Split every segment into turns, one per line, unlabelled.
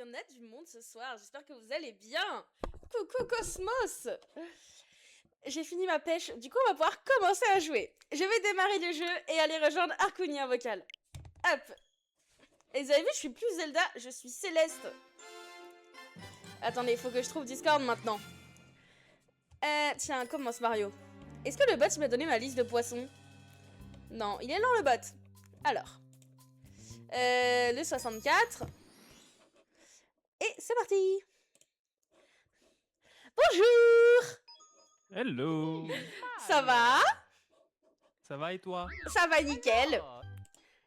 y en a du monde ce soir, j'espère que vous allez bien. Coucou Cosmos. J'ai fini ma pêche, du coup on va pouvoir commencer à jouer. Je vais démarrer le jeu et aller rejoindre Arcunia vocal. Hop. Et vous avez vu, je suis plus Zelda, je suis Céleste. Attendez, il faut que je trouve Discord maintenant. Tiens, commence Mario. Est-ce que le bot il m'a donné ma liste de poissons? Non, il est lent le bot. Alors. Le 64. Et c'est parti. Bonjour.
Hello.
Ça va?
Ça va et toi?
Ça va nickel.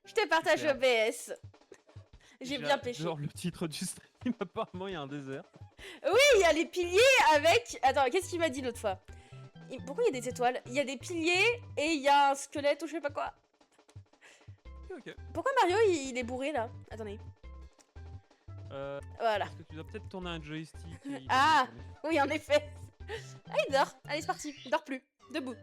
Je te partage
Super.
OBS. J'ai bien pêché.
Genre le titre du stream, apparemment il y a un désert.
Oui, il y a les piliers avec... Attends, qu'est-ce qu'il m'a dit l'autre fois? Pourquoi il y a des étoiles? Il y a des piliers et il y a un squelette ou je sais pas quoi.
Ok.
Pourquoi Mario il est bourré là? Attendez. Voilà.
Parce que tu dois peut-être tourner un joystick. Et il
Ah.
doit tourner.
Oui, en effet. Ah, il dort. Allez, c'est parti. Il dort plus. Debout.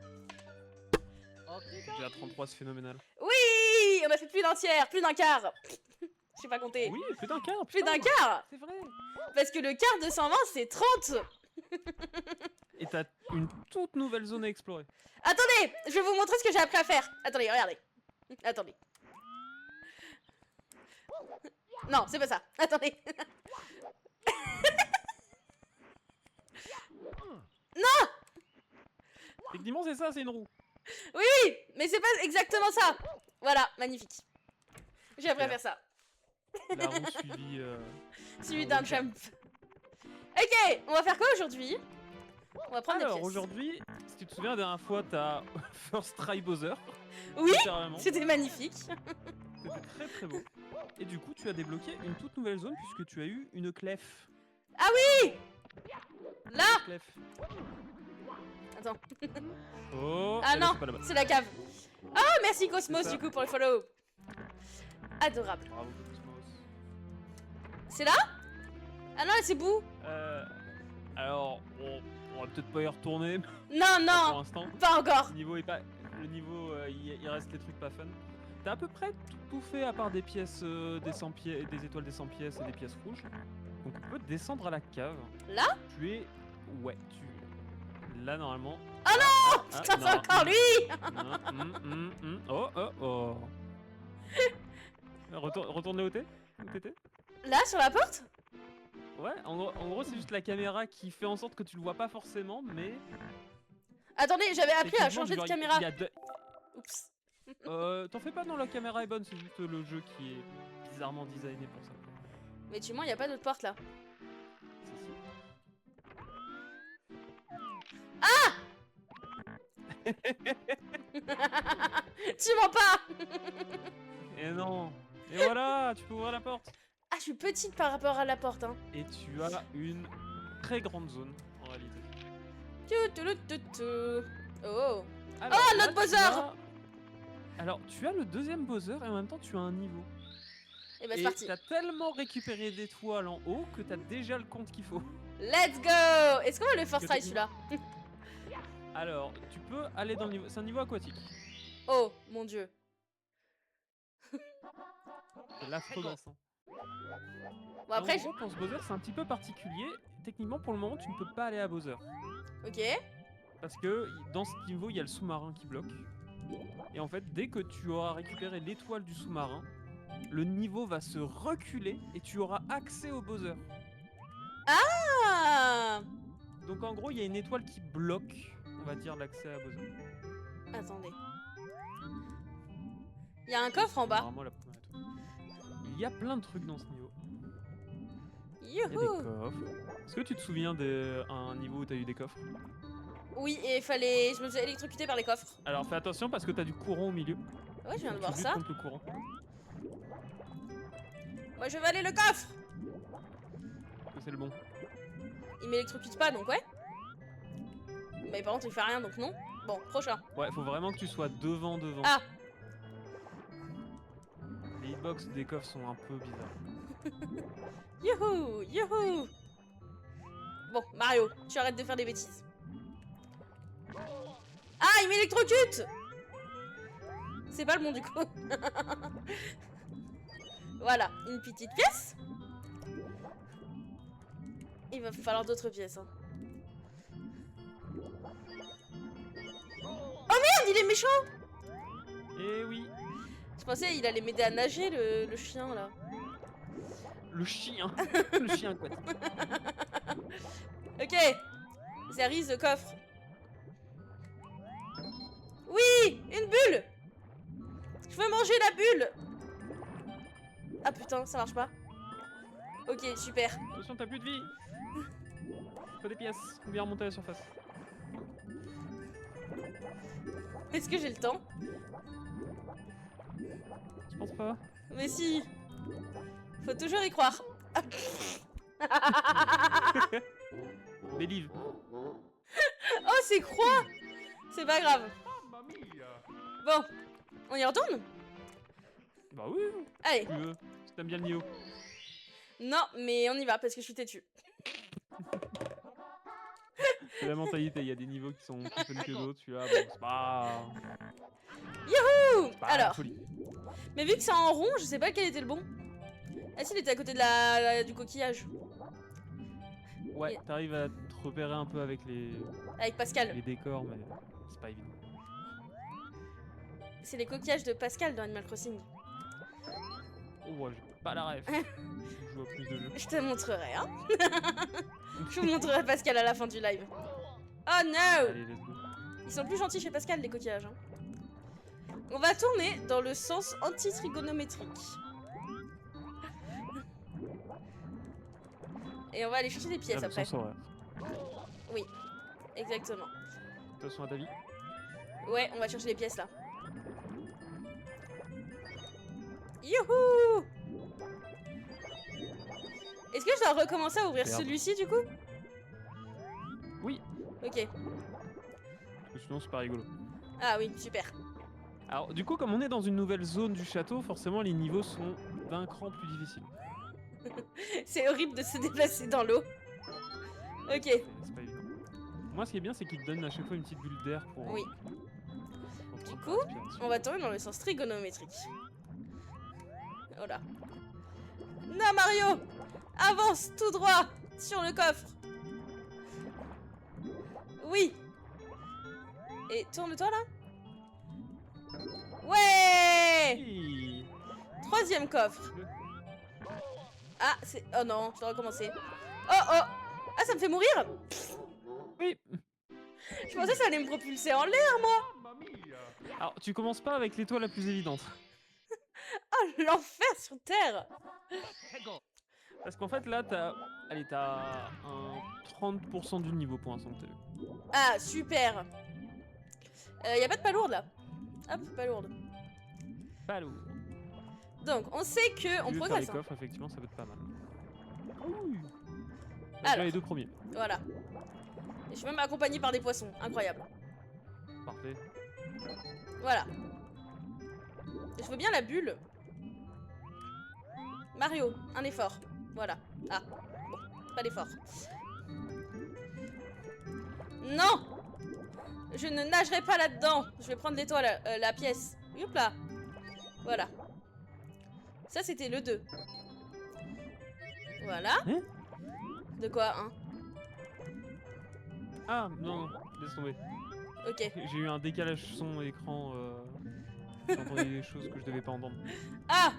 Déjà 33, c'est phénoménal.
Oui, on a fait plus d'un tiers, plus d'un quart. Je sais pas compter.
Oui, plus d'un quart.
Plus
putain.
d'un quart.
C'est vrai.
Parce que le quart de 120, c'est 30.
Et t'as une toute nouvelle zone à explorer.
Attendez, je vais vous montrer ce que j'ai appris à faire. Attendez, regardez. Attendez. Non, c'est pas ça. Attendez. Non.
Techniquement, c'est ça, c'est une roue.
Oui, oui, mais c'est pas exactement ça. Voilà, magnifique. J'ai appris à faire ça.
La roue suivie.
Suivi d'un jump. Ok, on va faire quoi aujourd'hui? On va prendre des
Alors
pièces.
aujourd'hui, si tu te souviens, la dernière fois, t'as First Try Bowser.
Oui,
littéralement.
c'était magnifique.
C'était très très beau. Et du coup, tu as débloqué une toute nouvelle zone puisque tu as eu une clef.
Ah oui. Là.
Clef.
Attends.
Oh,
Ah
eh ben,
non,
c'est pas la bonne.
c'est la cave. Ah, merci Cosmos
C'est ça.
du coup pour le follow. Adorable.
Bravo, Cosmos.
C'est là? Ah non, c'est bout.
Alors, on va peut-être pas y retourner
Non,
pour
non,
l'instant.
pas encore.
Le niveau est pas. Le niveau, il reste des trucs pas fun. T'as à peu près tout fait à part des pièces, des 100 pièces, des étoiles des 100 pièces et des pièces rouges. Donc on peut descendre à la cave.
Là?
Tu es. Ouais, tu. Là normalement.
Oh non!
Ah,
Putain, c'est
non.
encore lui!
Oh oh oh. Retourne où t'étais?
Là, sur la porte?
Ouais, en gros c'est juste la caméra qui fait en sorte que tu le vois pas forcément, mais.
Attendez, j'avais appris à
Techniquement,
changer de
genre,
caméra.
il y a deux-
Oups.
T'en fais pas, non, la caméra est bonne, c'est juste le jeu qui est bizarrement designé pour ça.
Mais tu mens, y a pas d'autre porte là.
Si, si.
Tu mens pas!
Et non. Et voilà, tu peux ouvrir la porte.
Ah, je suis petite par rapport à la porte, hein.
Et tu as une très grande zone, en réalité.
Oh.
Alors,
Oh,
là,
notre Bowser!
Alors, tu as le deuxième Bowser et en même temps, tu as un niveau.
Et bah, c'est
Et
parti.
t'as tellement récupéré d'étoiles en haut que t'as déjà le compte qu'il faut.
Let's go! Est-ce qu'on va le first try celui-là?
Alors, tu peux aller dans le niveau... C'est un niveau aquatique.
Oh, mon dieu.
C'est l'affreux bassin.
Bon, après,
En gros, pour ce Bowser, c'est un petit peu particulier. Techniquement, pour le moment, tu ne peux pas aller à Bowser.
Ok.
Parce que dans ce niveau, il y a le sous-marin qui bloque. Et en fait, dès que tu auras récupéré l'étoile du sous-marin, le niveau va se reculer et tu auras accès au Bowser.
Ah!
Donc en gros, il y a une étoile qui bloque, on va dire, l'accès à Bowser.
Attendez. Il y a un coffre en bas.
Vraiment la première étoile. Il y a plein de trucs dans ce niveau. Il y a des
Youhou!
coffres. Est-ce que tu te souviens d'un niveau où tu as eu des coffres?
Oui, et il fallait... Je me faisais électrocuter par les coffres.
Alors fais attention parce que tu as du courant au milieu.
Ouais, je viens de
Tu
voir
luttes
ça.
contre le courant.
Moi, je vais aller le coffre!
Que c'est le bon.
Il m'électrocute pas, donc ouais. Mais par contre, il fait rien, donc non. Bon, prochain.
Ouais, faut vraiment que tu sois devant.
Ah!
Les hitbox des coffres sont un peu bizarres.
Youhou! Youhou! Bon, Mario, tu arrêtes de faire des bêtises. Ah, il m'électrocute! C'est pas le bon du coup. Voilà, une petite pièce. Il va falloir d'autres pièces. Hein. Oh merde, il est méchant!
Eh oui.
Je pensais il allait m'aider à nager, le chien, là.
Le chien. Le chien quoi.
Ok. Zarise, le coffre. Oui, une bulle. Je veux manger la bulle. Ah putain, ça marche pas. Ok, super.
Attention, t'as plus de vie. Faut des pièces. On vient remonter à la surface.
Est-ce que j'ai le temps?
Je pense pas.
Mais si. Faut toujours y croire.
Des livres.
Oh, c'est quoi? C'est pas grave. Bon, on y retourne?
Bah oui.
Allez.
Si tu veux. Si t'aimes bien le niveau.
Non, mais on y va parce que je suis têtue.
C'est la mentalité. Il y a des niveaux qui sont plus fun que d'autres. Celui-là, bon, c'est pas.
Youhou!
Pas la
Alors,
folie.
mais vu que c'est en rond, je sais pas quel était le bon. Ah si, il était à côté de du coquillage.
Ouais, t'arrives à te repérer un peu avec les
Avec Pascal.
décors, mais c'est pas évident.
C'est les coquillages de Pascal dans Animal Crossing.
Oh, ouais, j'ai pas la ref. Je joue à plus de jeux.
Je te montrerai, hein. Je vous montrerai Pascal à la fin du live. Oh no!
Allez, let's go.
Ils sont plus gentils chez Pascal, les coquillages. Hein. On va tourner dans le sens anti-trigonométrique. Et on va aller chercher des pièces
Ah, le
après.
sens horaire.
Oui, exactement.
Attention à ta vie.
Ouais, on va chercher les pièces là. Youhou! Est-ce que je dois recommencer à ouvrir
Merde.
celui-ci du coup?
Oui,
Ok.
parce que sinon c'est pas rigolo.
Ah oui, super.
Alors, du coup, comme on est dans une nouvelle zone du château, forcément les niveaux sont d'un cran plus difficiles.
C'est horrible de se déplacer dans l'eau. Ok.
C'est pas évident. Moi, ce qui est bien, c'est qu'il te donne à chaque fois une petite bulle d'air pour.
Oui.
pour
Du
prendre
coup,
ta respiration.
on va tourner dans le sens trigonométrique. Voilà. Non, Mario! Avance tout droit sur le coffre. Oui. Et tourne-toi là. Ouais!
Oui.
Troisième coffre. Ah, c'est... Oh non, je dois recommencer. Oh, oh! Ah, ça me fait mourir?
Oui.
Je pensais que ça allait me propulser en l'air, moi!
Alors, tu commences pas avec l'étoile la plus évidente.
Oh, l'enfer sur Terre!
Parce qu'en fait, là, t'as un 30% du niveau pour l'instant que t'as eu.
Ah, super! Y a pas de palourde là. Hop, palourde.
Pas lourd.
Donc, on sait que on
Tu veux faire les
progresse. Hein.
coffres, effectivement, ça peut être pas mal. Ouh. T'as
Alors.
déjà les deux premiers.
Voilà. Et je suis même accompagné par des poissons. Incroyable.
Parfait.
Voilà. Et je veux bien la bulle. Mario, un effort. Voilà. Ah, bon, pas d'effort. Non! Je ne nagerai pas là-dedans. Je vais prendre l'étoile, la pièce. Youp là. Voilà. Ça, c'était le 2. Voilà.
Hein?
De quoi, hein?
Ah, non, non, laisse tomber.
Ok.
J'ai eu un décalage son écran. J'ai entendu des choses que je devais pas entendre.
Ah!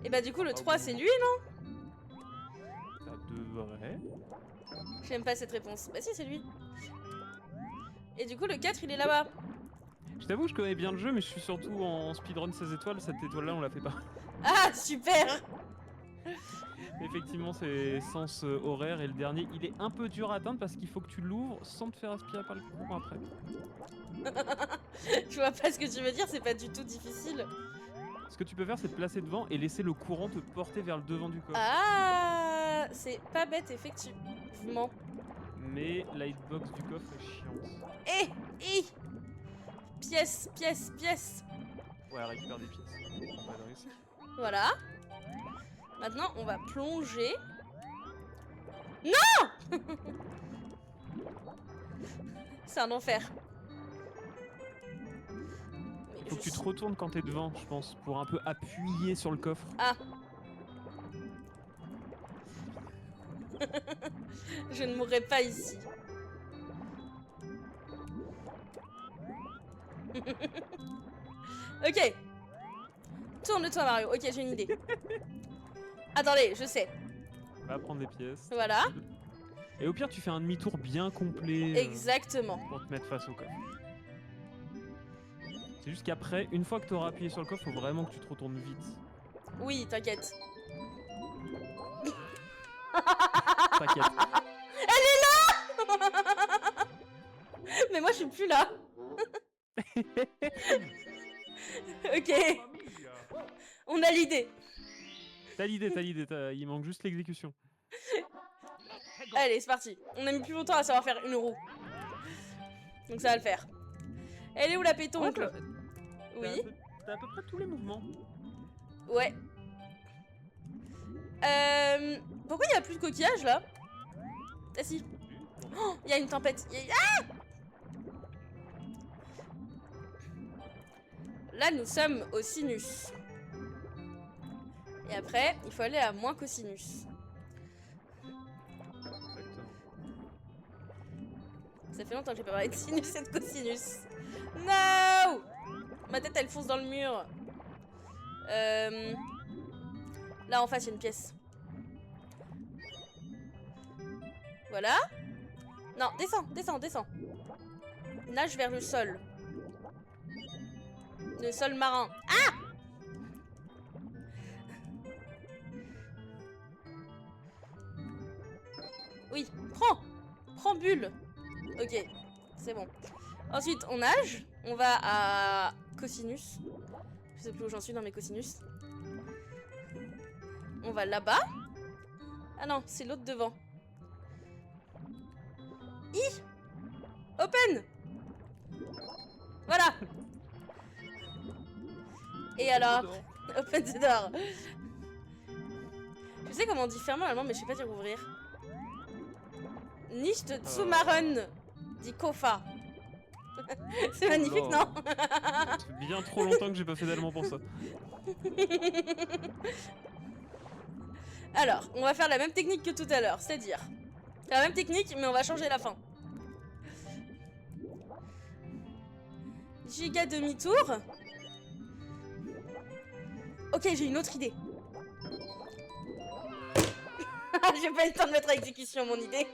Et bah du coup, le
Ah
3,
bon.
c'est lui, non?
Ça devrait.
J'aime pas cette réponse. Bah si, c'est lui. Et du coup, le 4, il est là-bas.
Je t'avoue, je connais bien le jeu, mais je suis surtout en speedrun 16 étoiles. Cette étoile-là, on la fait pas.
Ah, super!
Effectivement, c'est sens horaire. Et le dernier, il est un peu dur à atteindre parce qu'il faut que tu l'ouvres sans te faire aspirer par le courant après.
Je vois pas ce que tu veux dire, c'est pas du tout difficile.
Ce que tu peux faire, c'est te placer devant et laisser le courant te porter vers le devant du coffre.
Ah, c'est pas bête, effectivement.
Mais la hitbox du coffre est chiante.
Eh! Pièce, pièce, pièce.
Ouais, elle récupère des pièces. Pas de risque.
Voilà. Maintenant, on va plonger. Non! C'est un enfer. Mais
Faut que
je
tu te
suis-
retournes quand t'es devant, je pense, pour un peu appuyer sur le coffre.
Ah. Je ne mourrai pas ici. Ok. Tourne-toi Mario. Ok, j'ai une idée. Attendez, je sais.
Va prendre des pièces.
Voilà.
Et au pire, tu fais un demi-tour bien complet
Exactement.
pour te mettre face au coffre. C'est juste qu'après, une fois que tu auras appuyé sur le coffre, faut vraiment que tu te retournes vite.
Oui, t'inquiète.
T'inquiète.
Mais moi, je suis plus là. Ok. On a l'idée.
T'as l'idée, il manque juste l'exécution.
Allez, c'est parti. On a mis plus longtemps à savoir faire une roue. Donc ça va le faire. Elle est où la pétoncle? Oui.
T'as à peu près tous les mouvements.
Ouais. Pourquoi il n'y a plus de coquillages là? Ah si. Oh, il y a une tempête. Ah! Là, nous sommes au sinus. Et après, il faut aller à moins cosinus.
Exactement.
Ça fait longtemps que j'ai pas parlé de sinus et de cosinus. No! Ma tête, elle fonce dans le mur. Là, en face, il y a une pièce. Voilà. Non, descends, descends, descends. Nage vers le sol. Le sol marin. Ah! Oui, prends! Prends bulle. Ok, c'est bon. Ensuite, on nage. On va à cosinus. Je sais plus où j'en suis dans mes cosinus. On va là-bas. Ah non, c'est l'autre devant. Open! Voilà! Et alors, open the door. Je sais comment on dit fermer en allemand, mais je sais pas dire ouvrir. Nicht zumachen, dit Kofa. C'est magnifique, non?
Ça fait bien trop longtemps que j'ai pas fait d'allemand pour ça.
Alors, on va faire la même technique que tout à l'heure, c'est-à-dire la même technique, mais on va changer la fin. Giga demi-tour. Ok, j'ai une autre idée. J'ai pas eu le temps de mettre à exécution mon idée.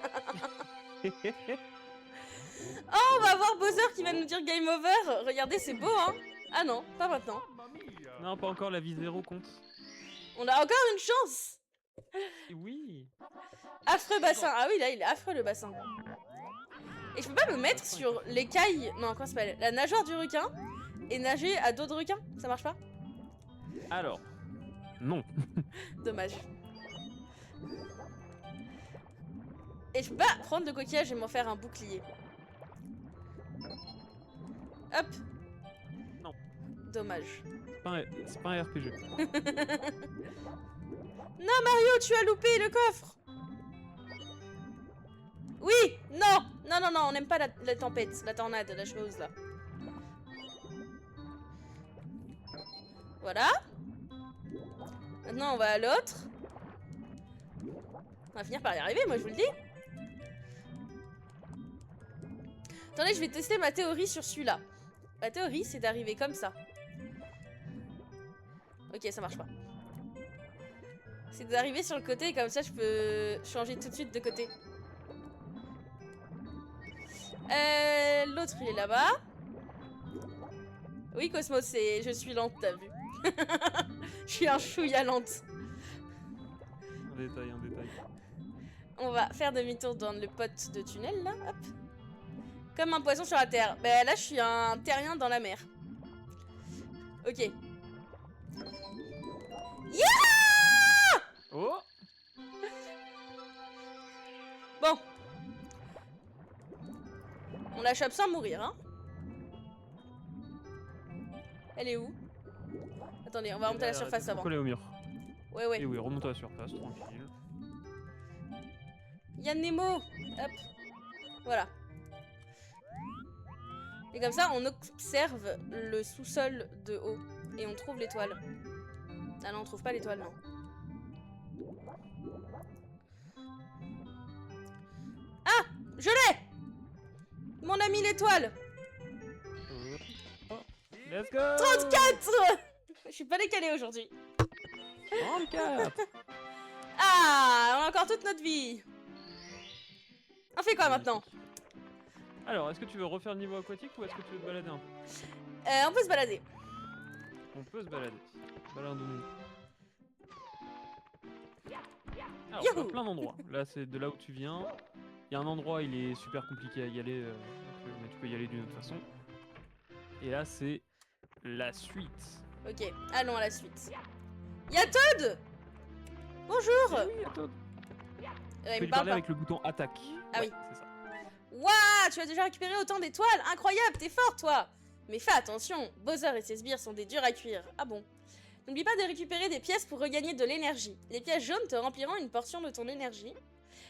Oh, on va avoir Bowser qui va nous dire game over. Regardez, c'est beau, hein? Ah non, pas maintenant.
Non, pas encore, la vie 0 compte.
On a encore une chance.
Oui.
Affreux bassin. Ah oui, là, il est affreux le bassin. Et je peux pas me mettre sur l'écaille. Non, comment ça s'appelle? La nageoire du requin et nager à dos de requin? Ça marche pas?
Alors, non.
Dommage. Et je peux pas prendre le coquillage et m'en faire un bouclier. Hop.
Non.
Dommage.
C'est pas un RPG.
Non, Mario, tu as loupé le coffre. Oui. Non. Non, non, non, on n'aime pas la tempête, la tornade, la chose là. Voilà. Maintenant, on va à l'autre. On va finir par y arriver, moi je vous le dis. Attendez, je vais tester ma théorie sur celui-là. Ma théorie, c'est d'arriver comme ça. Ok, ça marche pas. C'est d'arriver sur le côté, comme ça je peux changer tout de suite de côté. L'autre, il est là-bas. Oui, Cosmos, je suis lente, t'as vu. Je suis un chouïa lente.
Un détail, un détail.
On va faire demi-tour dans le pot de tunnel, là. Hop. Comme un poisson sur la terre. Ben là, je suis un terrien dans la mer. Ok. Yeah!
Oh!
Bon. On la chope sans mourir, hein. Elle est où? Attendez, on va remonter à la surface avant.
Coller au mur.
Ouais, ouais.
Et oui, remonte à la surface, tranquille.
Y'a Nemo. Hop. Voilà. Et comme ça, on observe le sous-sol de haut. Et on trouve l'étoile. Ah non, on trouve pas l'étoile, non. Je l'ai! Mon ami l'étoile!
Oh, let's go!
34! Je suis pas décalée aujourd'hui.
34!
Ah, on a encore toute notre vie. On fait quoi maintenant?
Alors, est-ce que tu veux refaire le niveau aquatique ou est-ce que tu veux te balader un peu?
On peut se balader.
On peut se balader. Baladons-nous. Alors,
Youhou!
tu as plein d'endroits. Là, c'est de là où tu viens. Il y a un endroit, il est super compliqué à y aller, mais tu peux y aller d'une autre façon. Et là, c'est la suite.
Ok, allons à la suite. Y'a Toad! Bonjour!
Eh oui, attends.
Il
Tu peux
me
lui
parle
parler
pas.
avec le bouton attaque.
Ah
Ouais,
oui.
c'est ça.
Waouh, tu as déjà récupéré autant d'étoiles! Incroyable, t'es fort toi! Mais fais attention, Bowser et ses sbires sont des durs à cuire. Ah bon? N'oublie pas de récupérer des pièces pour regagner de l'énergie. Les pièces jaunes te rempliront une portion de ton énergie.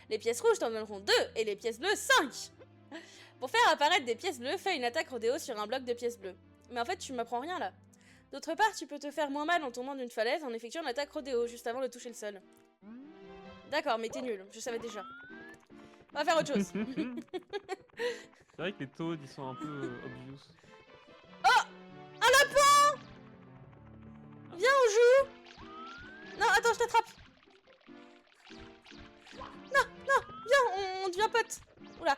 Les pièces rouges t'en donneront 2 et les pièces bleues 5. Pour faire apparaître des pièces bleues, fais une attaque rodéo sur un bloc de pièces bleues. Mais en fait, tu m'apprends rien là. D'autre part, tu peux te faire moins mal en tombant d'une falaise en effectuant une attaque rodéo juste avant de toucher le sol. D'accord, mais t'es nul, je savais déjà. On va faire autre chose.
C'est vrai que les Toads, ils sont un peu obvious.
Oh! Un lapin! Viens, on joue! Non, attends, je t'attrape. Non, non, viens, on devient pote. Oula,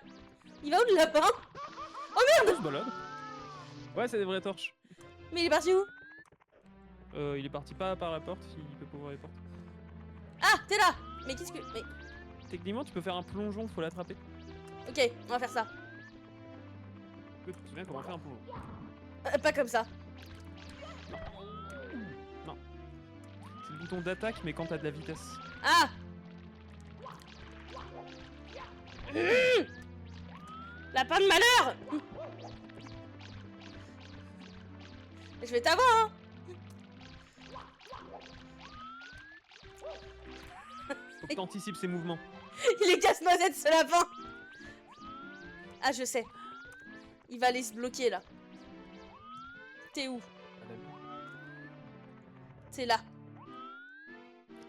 il va où le lapin? Oh
On
merde!
se balade. Ouais, c'est des vraies torches.
Mais il est parti où?
Il est parti pas par la porte, il peut pas ouvrir les portes.
Ah, t'es là! Mais qu'est-ce que... Mais...
Techniquement, tu peux faire un plongeon, faut l'attraper.
Ok, on va faire ça.
Tu te souviens comment faire un plongeon?
Pas comme ça.
Non. C'est le bouton d'attaque, mais quand t'as de la vitesse.
Ah! Lapin de malheur! Je vais t'avoir, hein!
Faut que t'anticipes ses mouvements.
Il est casse-noisette ce lapin! Ah, je sais. Il va aller se bloquer là. T'es où? T'es là.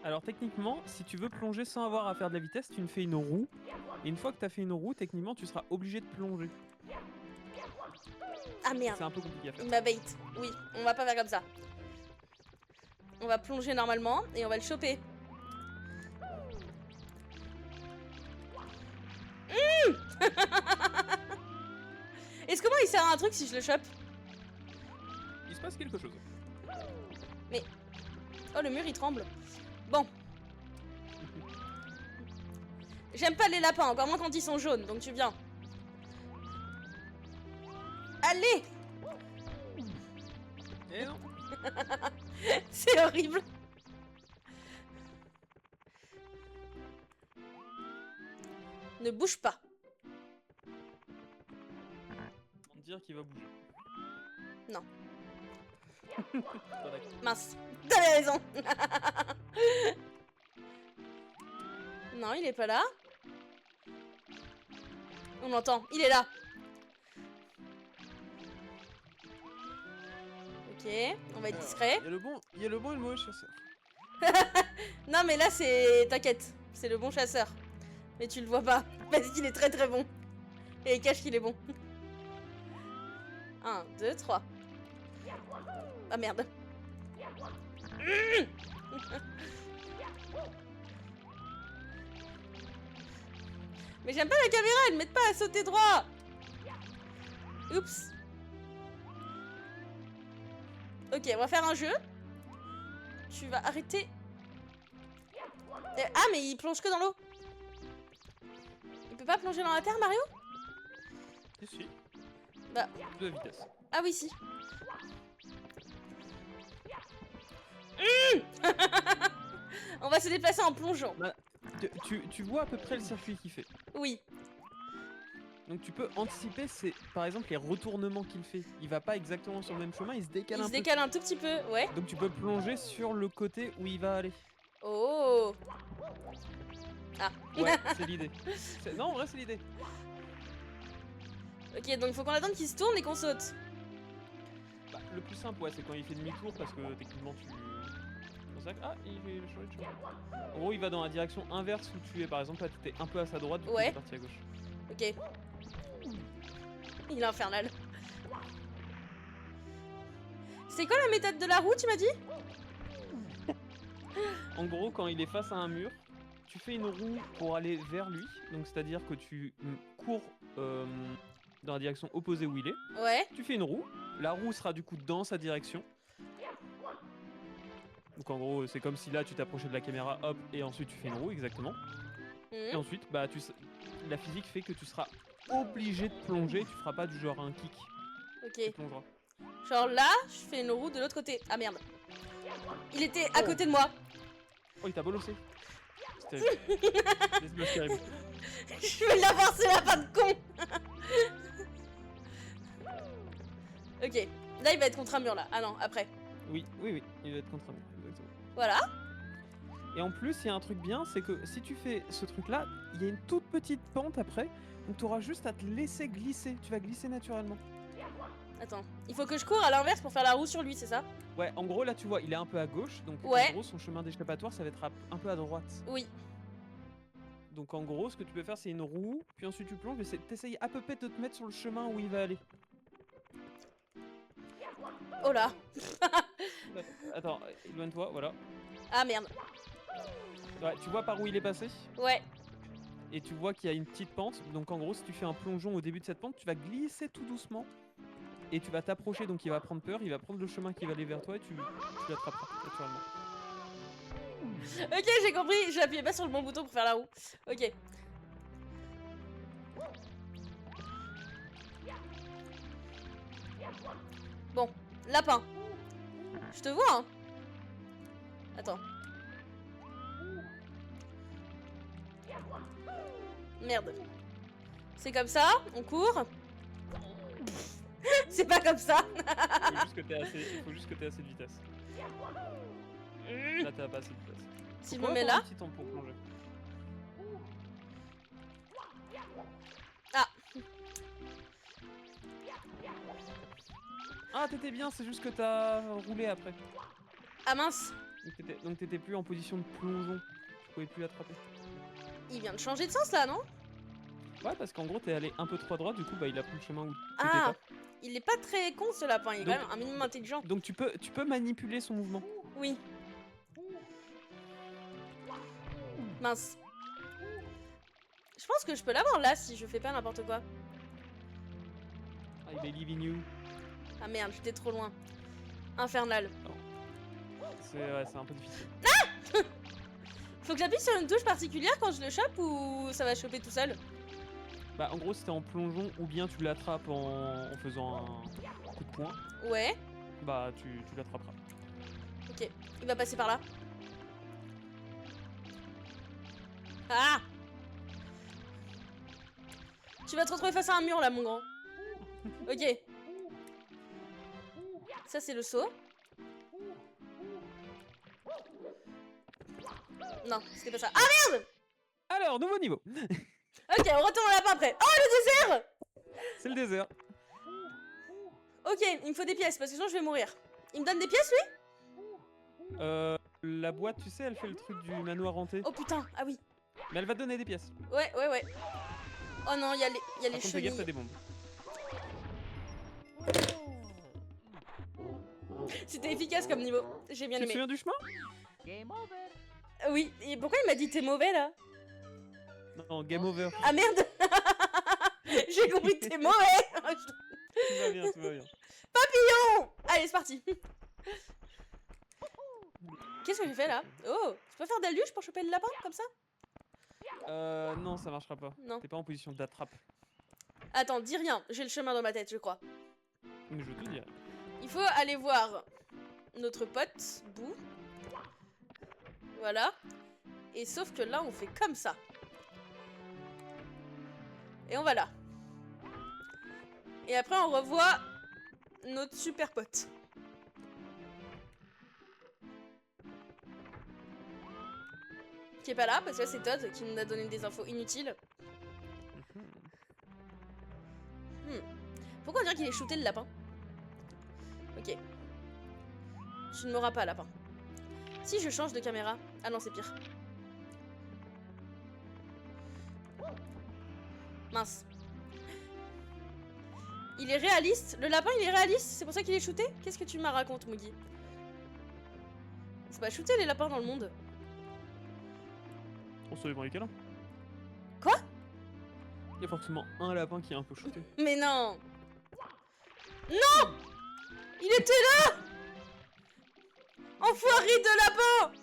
Alors techniquement, si tu veux plonger sans avoir à faire de la vitesse, tu me fais une roue. Et une fois que t'as fait une roue, techniquement, tu seras obligé de plonger.
Ah merde,
C'est un peu compliqué à faire.
il m'a bait. Oui, on va pas faire comme ça. On va plonger normalement et on va le choper. Est-ce que moi il sert à un truc si je le chope?
Il se passe quelque chose.
Oh, le mur il tremble. Bon. J'aime pas les lapins, encore moins quand ils sont jaunes, donc tu viens. Allez!
Eh non.
C'est horrible. Ne bouge pas.
On dire qu'il va bouger.
Non.
Pas d'accord.
Mince. T'avais raison. Non, il est pas là. On l'entend. Il est là. Ok, on va être discret.
Il y a le bon et le mauvais chasseur.
Non, mais là, c'est... T'inquiète. C'est le bon chasseur. Mais tu le vois pas. Parce qu'il est très très bon. Et il cache qu'il est bon. 1, 2, 3. Ah merde. Mais j'aime pas la caméra, elle m'aide pas à sauter droit. Oups. Ok, on va faire un jeu. Tu vas arrêter. Ah, mais il plonge que dans l'eau. Il peut pas plonger dans la terre, Mario?
Si, si.
Bah.
De vitesse.
Ah oui, si. On va se déplacer en plongeant.
Bah, tu vois à peu près le circuit qu'il fait.
Oui.
Donc tu peux anticiper, c'est par exemple les retournements qu'il fait. Il va pas exactement sur le même chemin, il se décale
Il
un
se
peu.
décale un tout petit peu, ouais.
Donc tu peux plonger sur le côté où il va aller.
Oh. Ah.
Ouais, c'est l'idée. Non, en vrai, c'est l'idée.
Ok, donc faut qu'on attende qu'il se tourne et qu'on saute.
Bah, le plus simple, ouais, c'est quand il fait demi-tour parce que techniquement tu. C'est ça que... Ah, il fait changer de chemin. En gros, il va dans la direction inverse où tu es. Par exemple, là, tu es un peu à sa droite, du coup,
Ouais.
il est parti à gauche.
Ok. Il est infernal. C'est quoi la méthode de la roue, tu m'as dit?
En gros, quand il est face à un mur, tu fais une roue pour aller vers lui. Donc, c'est-à-dire que tu cours dans la direction opposée où il est.
Ouais.
Tu fais une roue. La roue sera du coup dans sa direction. Donc, en gros, c'est comme si là, tu t'approchais de la caméra, hop, et ensuite tu fais une roue, exactement. Et
Mhm.
ensuite, bah, la physique fait que tu seras obligé de plonger. Tu feras pas du genre un kick. Tu
Ok.
plongeras.
Genre là, je fais une roue de l'autre côté. Ah merde. Il était à
Oh.
côté de moi.
Oh, il t'a bolossé. C'est terrible. C'est terrible.
Je vais l'avoir, c'est la fin de con. Ok. Là, il va être contre un mur là. Ah non, après.
Oui, oui, oui. Il va être contre un mur, exactement.
Voilà.
Et en plus, il y a un truc bien, c'est que si tu fais ce truc-là, il y a une toute petite pente après, donc tu auras juste à te laisser glisser. Tu vas glisser naturellement.
Attends. Il faut que je cours à l'inverse pour faire la roue sur lui, c'est ça?
Ouais, en gros, là, tu vois, il est un peu à gauche, donc
Ouais.
en gros, son chemin d'échappatoire, ça va être un peu à droite.
Oui.
Donc en gros, ce que tu peux faire, c'est une roue, puis ensuite tu plonges, et t'essayes à peu près de te mettre sur le chemin où il va aller.
Oh là.
Attends, éloigne-toi, voilà.
Ah merde.
Ouais, tu vois par où il est passé?
Ouais.
Et tu vois qu'il y a une petite pente, donc en gros, si tu fais un plongeon au début de cette pente, tu vas glisser tout doucement. Et tu vas t'approcher, donc il va prendre peur, il va prendre le chemin qui va aller vers toi et tu l'attraperas naturellement.
Ok, j'ai compris. J'appuyais pas sur le bon bouton pour faire la roue. Ok. Bon, lapin. Je te vois, hein. Attends. Merde. C'est comme ça, on court. C'est pas comme ça.
Il faut juste que t'aies assez de vitesse. Là, t'as pas assez de vitesse.
Si je
Faut
me mets
avoir
là.
un petit temps pour plonger.
Ah.
Ah, t'étais bien, c'est juste que t'as roulé après.
Ah mince.
Donc t'étais plus en position de plongeon. Tu pouvais plus attraper.
Il vient de changer de sens là, non?
Ouais, parce qu'en gros, t'es allé un peu trop à droite, du coup, bah, il a pris le chemin où t'étais
Ah.
pas.
Il est pas très con ce lapin. Il est
Donc-
quand même un minimum intelligent.
Donc tu peux manipuler son mouvement.
Oui. Mince. Je pense que je peux l'avoir là si je fais pas n'importe quoi.
I believe in you.
Ah merde, j'étais trop loin. Infernal.
C'est un peu difficile.
Faut que j'appuie sur une touche particulière quand je le chope ou ça va choper tout seul?
Bah, en gros, si t'es en plongeon ou bien tu l'attrapes en faisant un coup de poing,
Ouais.
bah tu l'attraperas.
Ok. Il va passer par là. Ah! Tu vas te retrouver face à un mur là, mon grand. Ok. Ça, c'est le saut. Non, c'était pas ça. Ah merde!
Alors, nouveau niveau.
Ok, on retourne au lapin après. Oh, le désert!
C'est le désert.
Ok, il me faut des pièces parce que sinon je vais mourir. Il me donne des pièces, lui?
La boîte, tu sais, elle fait le truc du manoir hanté.
Oh putain, ah oui.
Mais elle va te donner des pièces.
Ouais. Oh non, il y a les
Par contre, fais gaffe, t'as
chenilles.
des bombes.
C'était efficace comme niveau. J'ai bien
Tu te
aimé.
souviens du chemin?
Oui, et pourquoi il m'a dit t'es mauvais là?
Non, game over.
Ah merde! J'ai compris que t'es mauvais!
Tout va bien, tout va bien.
Papillon! Allez, c'est parti! Qu'est-ce que j'ai fait là? Oh! Je peux faire d'alluche pour choper le lapin comme ça?
Non, ça marchera pas.
Non.
T'es pas en position d'attrape.
Attends, dis rien, j'ai le chemin dans ma tête, je crois.
Mais je te dirai.
Il faut aller voir notre pote, Bou. Voilà. Et sauf que là, on fait comme ça. Et on va là. Et après, on revoit notre super pote. Qui est pas là, parce que c'est Todd qui nous a donné des infos inutiles. Pourquoi on dirait qu'il est shooté le lapin? Ok. Tu ne m'auras pas, lapin. Si je change de caméra... Ah non, c'est pire. Mince. Il est réaliste. Le lapin, il est réaliste. C'est pour ça qu'il est shooté? Qu'est-ce que tu m'as raconté, Mugi? C'est pas shooté les lapins dans le monde.
On se dépend lesquels. Hein.
Quoi?
Il y a forcément un lapin qui est un peu shooté.
Mais non. Non. Il était là. Enfoiré de lapin.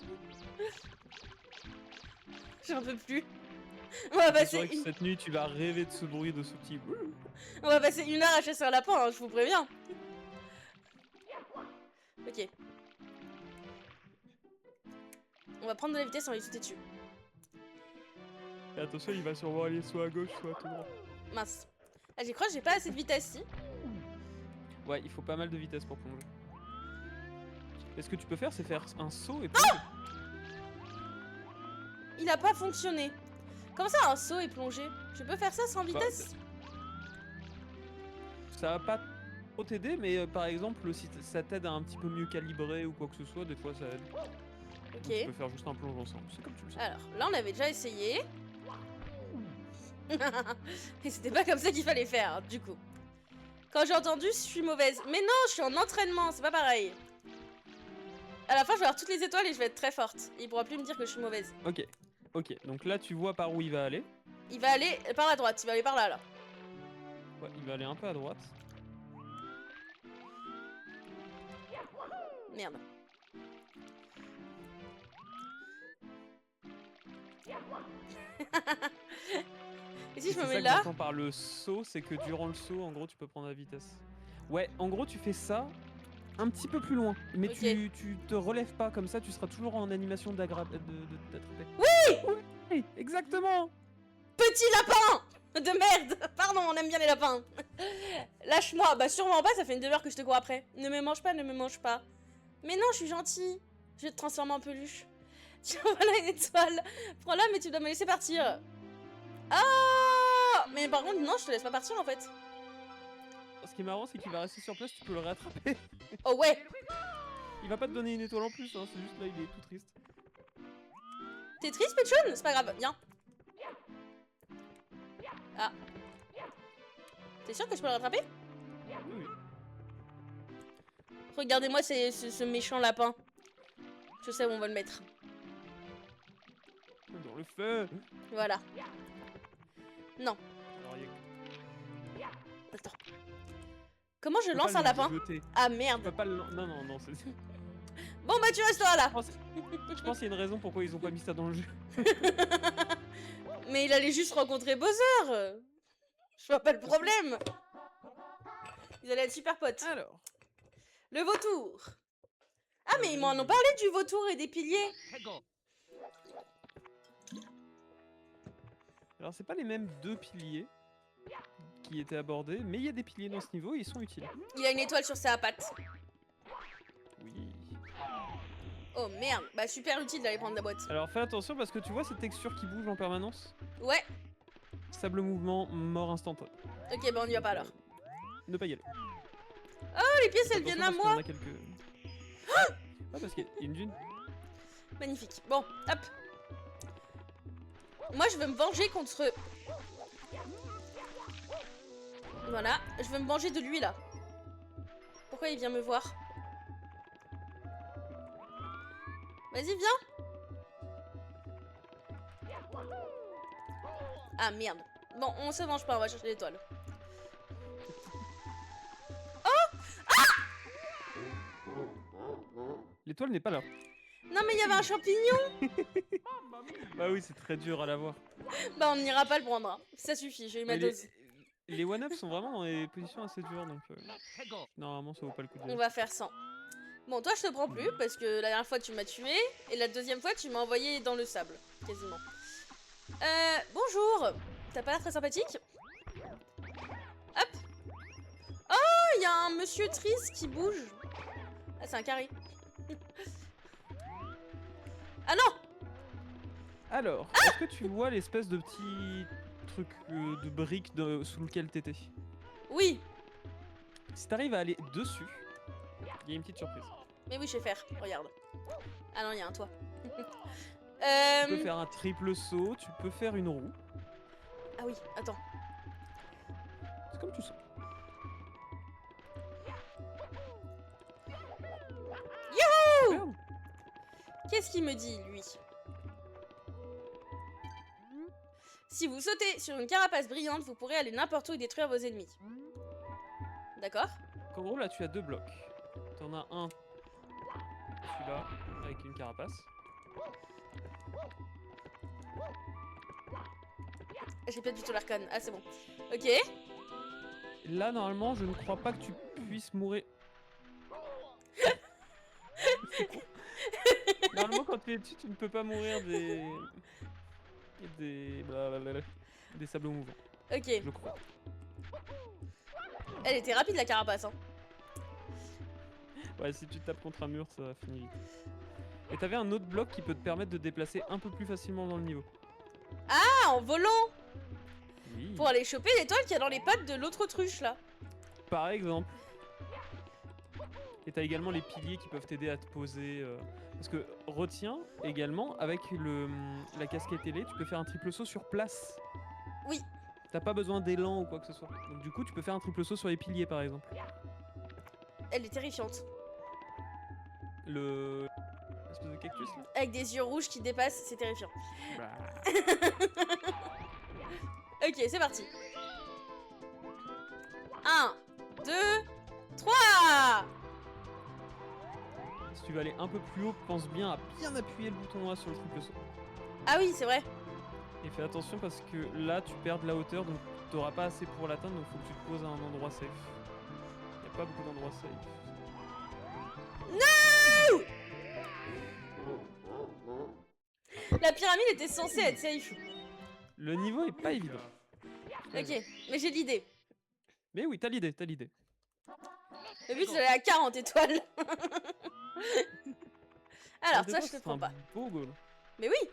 J'en peux plus. On va
C'est
passer
vrai que cette nuit, tu vas rêver de ce bruit, de ce petit...
On va passer 1 heure à chasser un lapin, hein, je vous préviens. Ok. On va prendre de la vitesse et on va lui sauter dessus.
Et attention, il va sûrement aller soit à gauche, soit à tout droit.
Mince. Ah, j'y crois que j'ai pas assez de vitesse, si.
Ouais, il faut pas mal de vitesse pour plonger. Et ce que tu peux faire, c'est faire un saut et plonger.
Il a pas fonctionné. Comment ça, un saut et plonger? Je peux faire ça sans vitesse?
Ça va pas trop t'aider, mais par exemple, si ça t'aide à un petit peu mieux calibrer ou quoi que ce soit, des fois ça aide. Donc, tu peux
Ok.
faire juste un plonge ensemble, c'est comme tu le sens.
Alors, là, on avait déjà essayé. Et c'était pas comme ça qu'il fallait faire, du coup. Quand j'ai entendu, je suis mauvaise. Mais non, je suis en entraînement, c'est pas pareil. À la fin, je vais avoir toutes les étoiles et je vais être très forte. Il pourra plus me dire que je suis mauvaise.
Ok, ok, donc là tu vois par où il va aller.
Il va aller par la droite, il va aller par là, là.
Ouais, il va aller un peu à droite.
Merde. Et si je me mets là?
Ce par le saut, c'est que durant le saut, en gros, tu peux prendre la vitesse. Ouais, en gros, tu fais ça un petit peu plus loin, mais
Ok.
tu te relèves pas comme ça, tu seras toujours en animation d'attraper. Oui, exactement.
Petit lapin de merde. Pardon, on aime bien les lapins. Lâche-moi. Bah sûrement pas, ça fait une demi-heure que je te cours après. Ne me mange pas, ne me mange pas. Mais non, je suis gentille. Je vais te transformer en peluche. Tiens, voilà une étoile. Prends-la, mais tu dois me laisser partir. Ah! Mais par contre, non, je te laisse pas partir en fait.
Ce qui est marrant, c'est qu'il va rester sur place, tu peux le rattraper.
Oh ouais.
Il va pas te donner une étoile en plus, hein, c'est juste là, il est tout triste.
T'es triste, Péchoun? C'est pas grave, viens. Ah. T'es sûr que je peux le rattraper?
Oui.
Regardez-moi ce méchant lapin. Je sais où on va le mettre.
Dans le feu.
Voilà. Non.
Alors, il
Attends. Comment je
tu peux
lance
pas
un
le
lapin?
jeter.
Ah
Tu
merde.
peux pas le... Non, non, non, c'est...
Bon bah tu restes là.
Je pense qu'il y a une raison pourquoi ils ont pas mis ça dans le jeu.
Mais il allait juste rencontrer Bowser. Je vois pas le problème. Ils allaient être super potes.
Alors.
Le vautour. Ah mais ils m'en ont parlé du vautour et des piliers.
Alors, c'est pas les mêmes deux piliers qui étaient abordés, mais il y a des piliers dans ce niveau et ils sont utiles.
Il a une étoile sur sa patte.
Oui.
Oh merde. Bah super utile d'aller prendre la boîte.
Alors, fais attention parce que tu vois cette texture qui bouge en permanence.
Ouais.
Sable mouvement, mort instantané.
Ok bah on y va pas alors.
Ne pas y aller.
Oh les pièces elles
Attention
viennent à
parce qu'il y
moi.
en a quelques... Ah, parce qu'il y a une dune.
Magnifique. Bon, hop. Moi, je veux me venger contre... Voilà. Je veux me venger de lui, là. Pourquoi il vient me voir? Vas-y, viens. Ah, merde. Bon, on se venge pas, on va chercher l'étoile.
L'étoile n'est pas là.
Non, mais il y avait un champignon.
Bah oui, c'est très dur à l'avoir.
Bah, on n'ira pas le prendre. Hein. Ça suffit, j'ai eu ma
Mais
dose.
les one-ups sont vraiment dans des positions assez dures, donc normalement ça vaut pas le coup de
On va faire 100. Bon, toi, je te prends plus, parce que la dernière fois, tu m'as tué. Et la deuxième fois, tu m'as envoyé dans le sable. Quasiment. Bonjour. T'as pas l'air très sympathique? Hop. Oh, il y a un monsieur triste qui bouge. Ah, c'est un carré. Ah non.
Alors, est-ce que tu vois l'espèce de petit truc de briques sous lequel t'étais?
Oui.
Si t'arrives à aller dessus, il y a une petite surprise.
Mais oui, je sais faire. Regarde. Ah non, il y a un toit.
Tu peux faire un triple saut, tu peux faire une roue.
Ah oui, attends.
comme tu sens. Superbe.
Qu'est-ce qu'il me dit, lui? Si vous sautez sur une carapace brillante, vous pourrez aller n'importe où et détruire vos ennemis. D'accord?
En gros, là, tu as 2 blocs. T'en as un, celui-là, avec une carapace.
J'ai pas du tout l'arcane. Ah, c'est bon. Ok.
Là, normalement, je ne crois pas que tu puisses mourir. C'est con. Normalement, quand tu es dessus, tu ne peux pas mourir des sables mouvants,
Ok.
je crois.
Elle était rapide, la carapace, hein.
Ouais, si tu tapes contre un mur, ça va finir vite. Et t'avais un autre bloc qui peut te permettre de te déplacer un peu plus facilement dans le niveau.
Ah, en volant!
Oui.
Pour aller choper l'étoile qu'il y a dans les pattes de l'autre autruche, là.
Par exemple. Et t'as également les piliers qui peuvent t'aider à te poser. Parce que retiens également, avec la casquette ailée, tu peux faire un triple saut sur place.
Oui.
T'as pas besoin d'élan ou quoi que ce soit. Donc du coup, tu peux faire un triple saut sur les piliers par exemple.
Elle est terrifiante.
L'espèce de cactus là.
Avec des yeux rouges qui dépassent, c'est terrifiant.
Bah.
Ok, c'est parti. 1, 2, 3.
Si tu veux aller un peu plus haut, pense bien à bien appuyer le bouton droit sur le triple saut.
Ah oui, c'est vrai.
Et fais attention parce que là, tu perds de la hauteur, donc t'auras pas assez pour l'atteindre, donc faut que tu te poses à un endroit safe. Y a pas beaucoup d'endroits safe.
Non! La pyramide était censée être safe.
Le niveau est pas évident.
Ok, mais j'ai l'idée.
Mais oui, t'as l'idée, t'as l'idée.
Le but c'est d'aller à 40 étoiles. Alors,
Des
ça
fois,
je te
c'est
prends
un
pas.
beau goal.
Mais oui.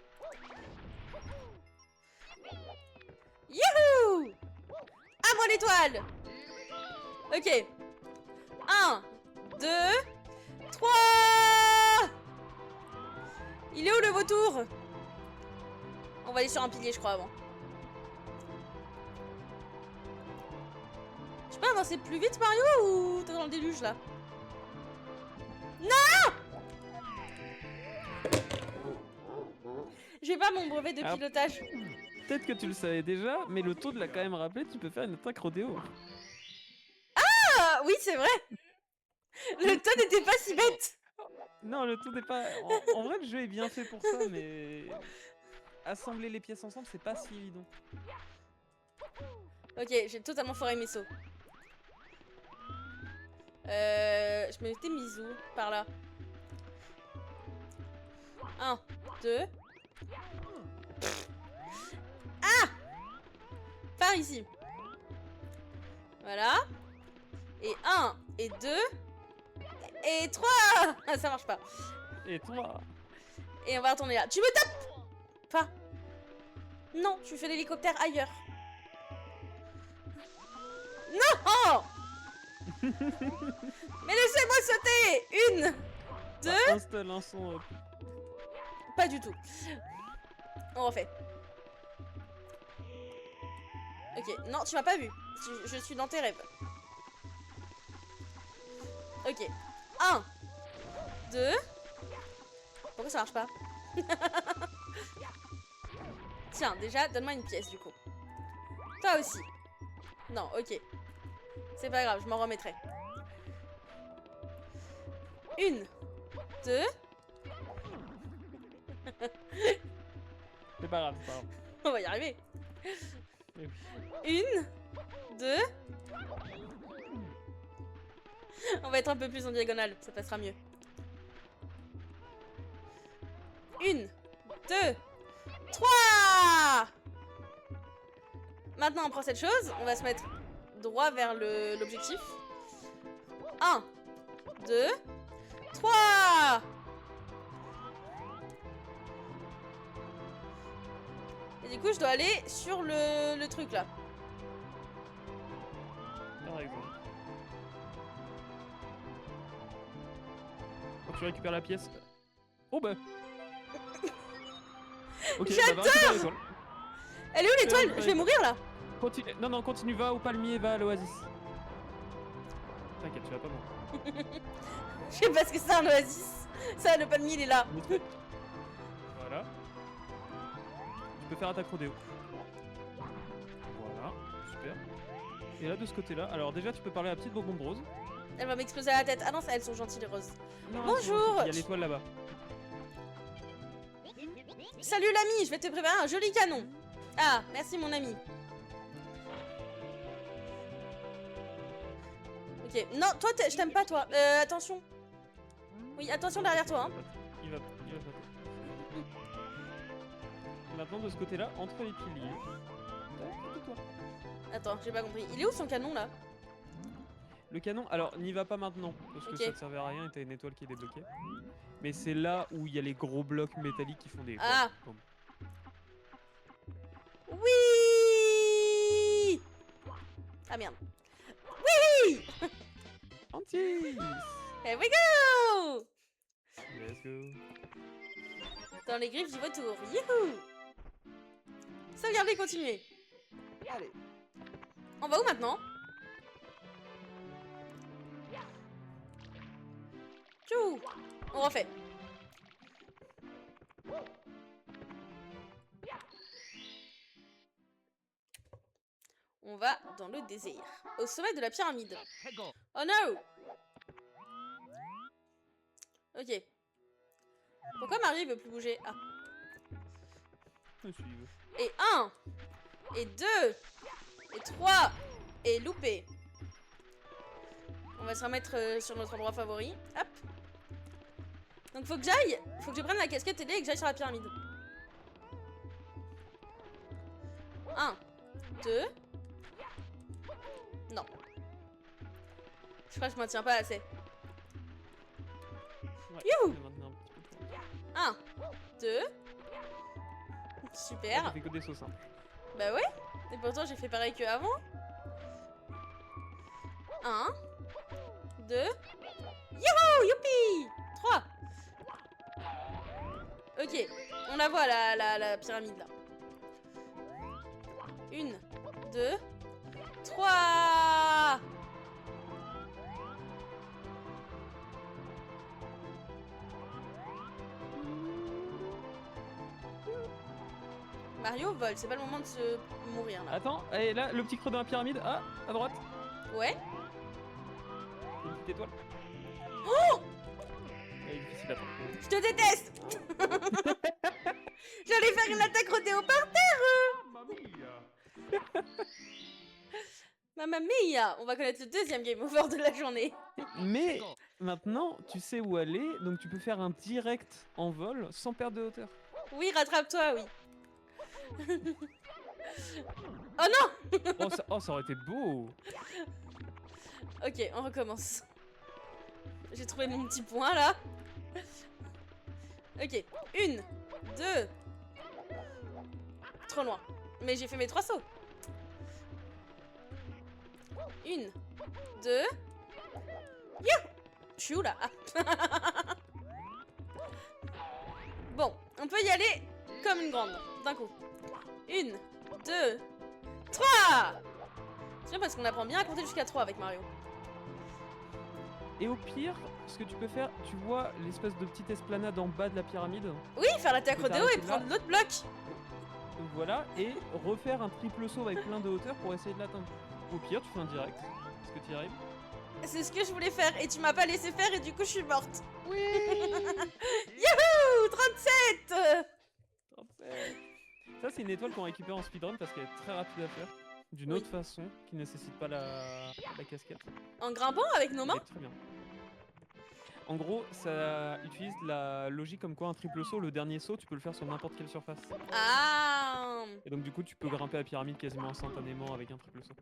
Youhou! À moi l'étoile. Ok. 1, 2, 3. Il est où le vautour? On va aller sur un pilier, je crois, avant. Je peux avancer plus vite, Mario, ou t'es dans le déluge, là? Non! J'ai pas mon brevet de
Ah.
pilotage.
Peut-être que tu le savais déjà, mais le taux de l'a quand même rappelé, tu peux faire une attaque rodéo.
Ah, oui, c'est vrai. Le ton n'était pas si bête.
Non, le taux n'est pas... En vrai, le jeu est bien fait pour ça, mais... Assembler les pièces ensemble, c'est pas si évident.
Ok, j'ai totalement foiré mes sauts. Je me m'étais mise où? Par là. 1, 2. Ah! Par ici. Voilà. Et 1, et 2. Et 3. Ça marche pas.
Et toi?
Et on va retourner là. Tu me tapes pas. Non, tu fais l'hélicoptère ailleurs. Non. Mais laissez-moi sauter. 1, 2.
Installe un son...
Pas du tout. On refait. Ok, non, tu m'as pas vu. Je suis dans tes rêves. Ok. 1, 2. Pourquoi ça marche pas? Tiens, déjà, donne-moi une pièce du coup. Toi aussi. Non, ok. C'est pas grave, je m'en remettrai. 1, 2.
C'est pas grave, c'est pas grave.
On va y arriver.
Mais oui.
1, 2. On va être un peu plus en diagonale, ça passera mieux. 1, 2, 3. Maintenant on prend cette chose, on va se mettre droit vers l'objectif. 1, 2, 3. Et du coup je dois aller sur le truc là.
Par exemple. Quand tu récupères la pièce... Oh bah... Ok,
J'adore.
bah, va récupérer l'étoile.
Elle est où l'étoile? Je vais mourir là.
Continue. Non, non, continue, va au palmier, va à l'oasis. T'inquiète, tu vas pas mourir.
Je sais pas ce que c'est un oasis. Ça, le palmier, il est là.
Voilà. Tu peux faire attaque rodéo. Voilà, super. Et là, de ce côté-là, alors déjà, tu peux parler à la petite bonbon de rose.
Elle va m'exploser à la tête. Ah non, elles sont gentilles, les roses.
Non,
Bonjour.
il y a l'étoile là-bas.
Salut l'ami, je vais te préparer un joli canon. Ah, merci mon ami. Ok, non, toi, je t'aime pas, toi. Attention. Oui, attention derrière toi, hein.
Il va pas. Maintenant, de ce côté-là, entre les piliers. Toi.
Attends, j'ai pas compris. Il est où son canon, là?
Le canon, alors n'y va pas maintenant, parce que
Ok.
ça te servait à rien et t'as une étoile qui est débloquée. Mais c'est là où il y a les gros blocs métalliques qui font des...
Ah.
Boum.
Oui. Ah merde. Oui.
Antis.
Here we go.
Let's go.
Dans les griffes du vautour. Youhou. Sauvegarder, continuer.
Allez.
On va où maintenant? Tchou. On refait. On va dans le désert. Au sommet de la pyramide. Oh no. Ok. Pourquoi Marie veut plus bouger? Ah.
Je suis...
Et 1. Et 2. Et 3. Et loupé. On va se remettre sur notre endroit favori. Hop. Donc faut que j'aille. Faut que je prenne la casquette TD et que j'aille sur la pyramide. 1. 2. Non. Je crois que je m'en tiens pas assez.
Ouais,
Youhou.
c'est maintenant un petit peu plus.
1. 2.
Là,
Super.
t'as fait que des sauts simples.
Bah ouais. Et pourtant j'ai fait pareil que avant. 1. 2. Youhou, youpi. 3. Ok, on la voit la pyramide là. 1, 2, 3. Mario vole, c'est pas le moment de se mourir là.
Attends, et là, le petit creux dans la pyramide. Ah, à droite.
Ouais.
Une petite étoile.
Oh,
Elle est difficile à prendre.
je te déteste. J'allais faire une attaque rodéo par terre. Mamma mia. On va connaître le deuxième game over de la journée.
Mais maintenant, tu sais où aller, donc tu peux faire un direct en vol sans perdre de hauteur.
Oui, rattrape-toi, oui. Oh non.
Oh, ça aurait été beau.
Ok, on recommence. J'ai trouvé mon petit point là. Ok, 1, 2. Trop loin. Mais j'ai fait mes 3 sauts. 1, 2. Yeah. Je suis où là? Ah. Bon, on peut y aller comme une grande, d'un coup. 1, 2, 3. C'est bien parce qu'on apprend bien à compter jusqu'à 3 avec Mario.
Et au pire, ce que tu peux faire, tu vois l'espèce de petite esplanade en bas de la pyramide.
Oui, faire l'attaque
Tu peux
rodéo et
t'arrêter là.
prendre l'autre bloc.
Voilà, et refaire un triple saut avec plein de hauteur pour essayer de l'atteindre. Au pire, tu fais un direct. Est-ce que tu y arrives?
C'est ce que je voulais faire et tu m'as pas laissé faire et du coup je suis morte.
Oui.
Youhou, 37.
37. Ça, c'est une étoile qu'on récupère en speedrun parce qu'elle est très rapide à faire. D'une
Oui.
autre façon, qui nécessite pas la casquette.
En grimpant avec nos
Elle
mains?
est très bien. En gros, ça utilise la logique comme quoi un triple saut, le dernier saut, tu peux le faire sur n'importe quelle surface.
Ah,
Et donc du coup, tu peux grimper la pyramide quasiment instantanément avec un triple saut.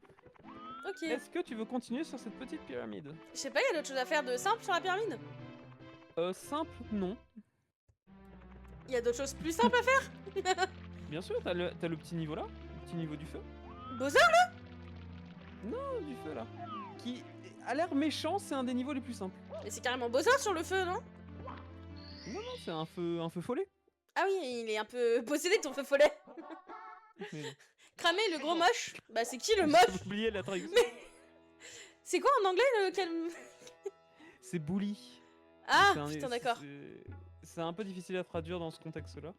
ok.
Est-ce que tu veux continuer sur cette petite pyramide?
Je sais pas, il y a d'autres choses à faire de simple sur la pyramide?
Simple, non.
Il y a d'autres choses plus simples à faire?
Bien sûr, t'as le petit niveau là, le petit niveau du feu.
Bowser?
Non, du feu là. Qui a l'air méchant, c'est un des niveaux les plus simples.
Mais c'est carrément Bowser sur le feu, non?
Non, non, c'est un feu follet.
Ah oui, il est un peu possédé ton feu follet.
Mais bon.
Cramer le gros moche. Bah c'est qui le
J'ai
moche?
oublié la traduction.
C'est quoi en anglais lequel...
C'est bully.
Ah,
C'est un-
putain, d'accord.
C'est un peu difficile à traduire dans ce contexte-là.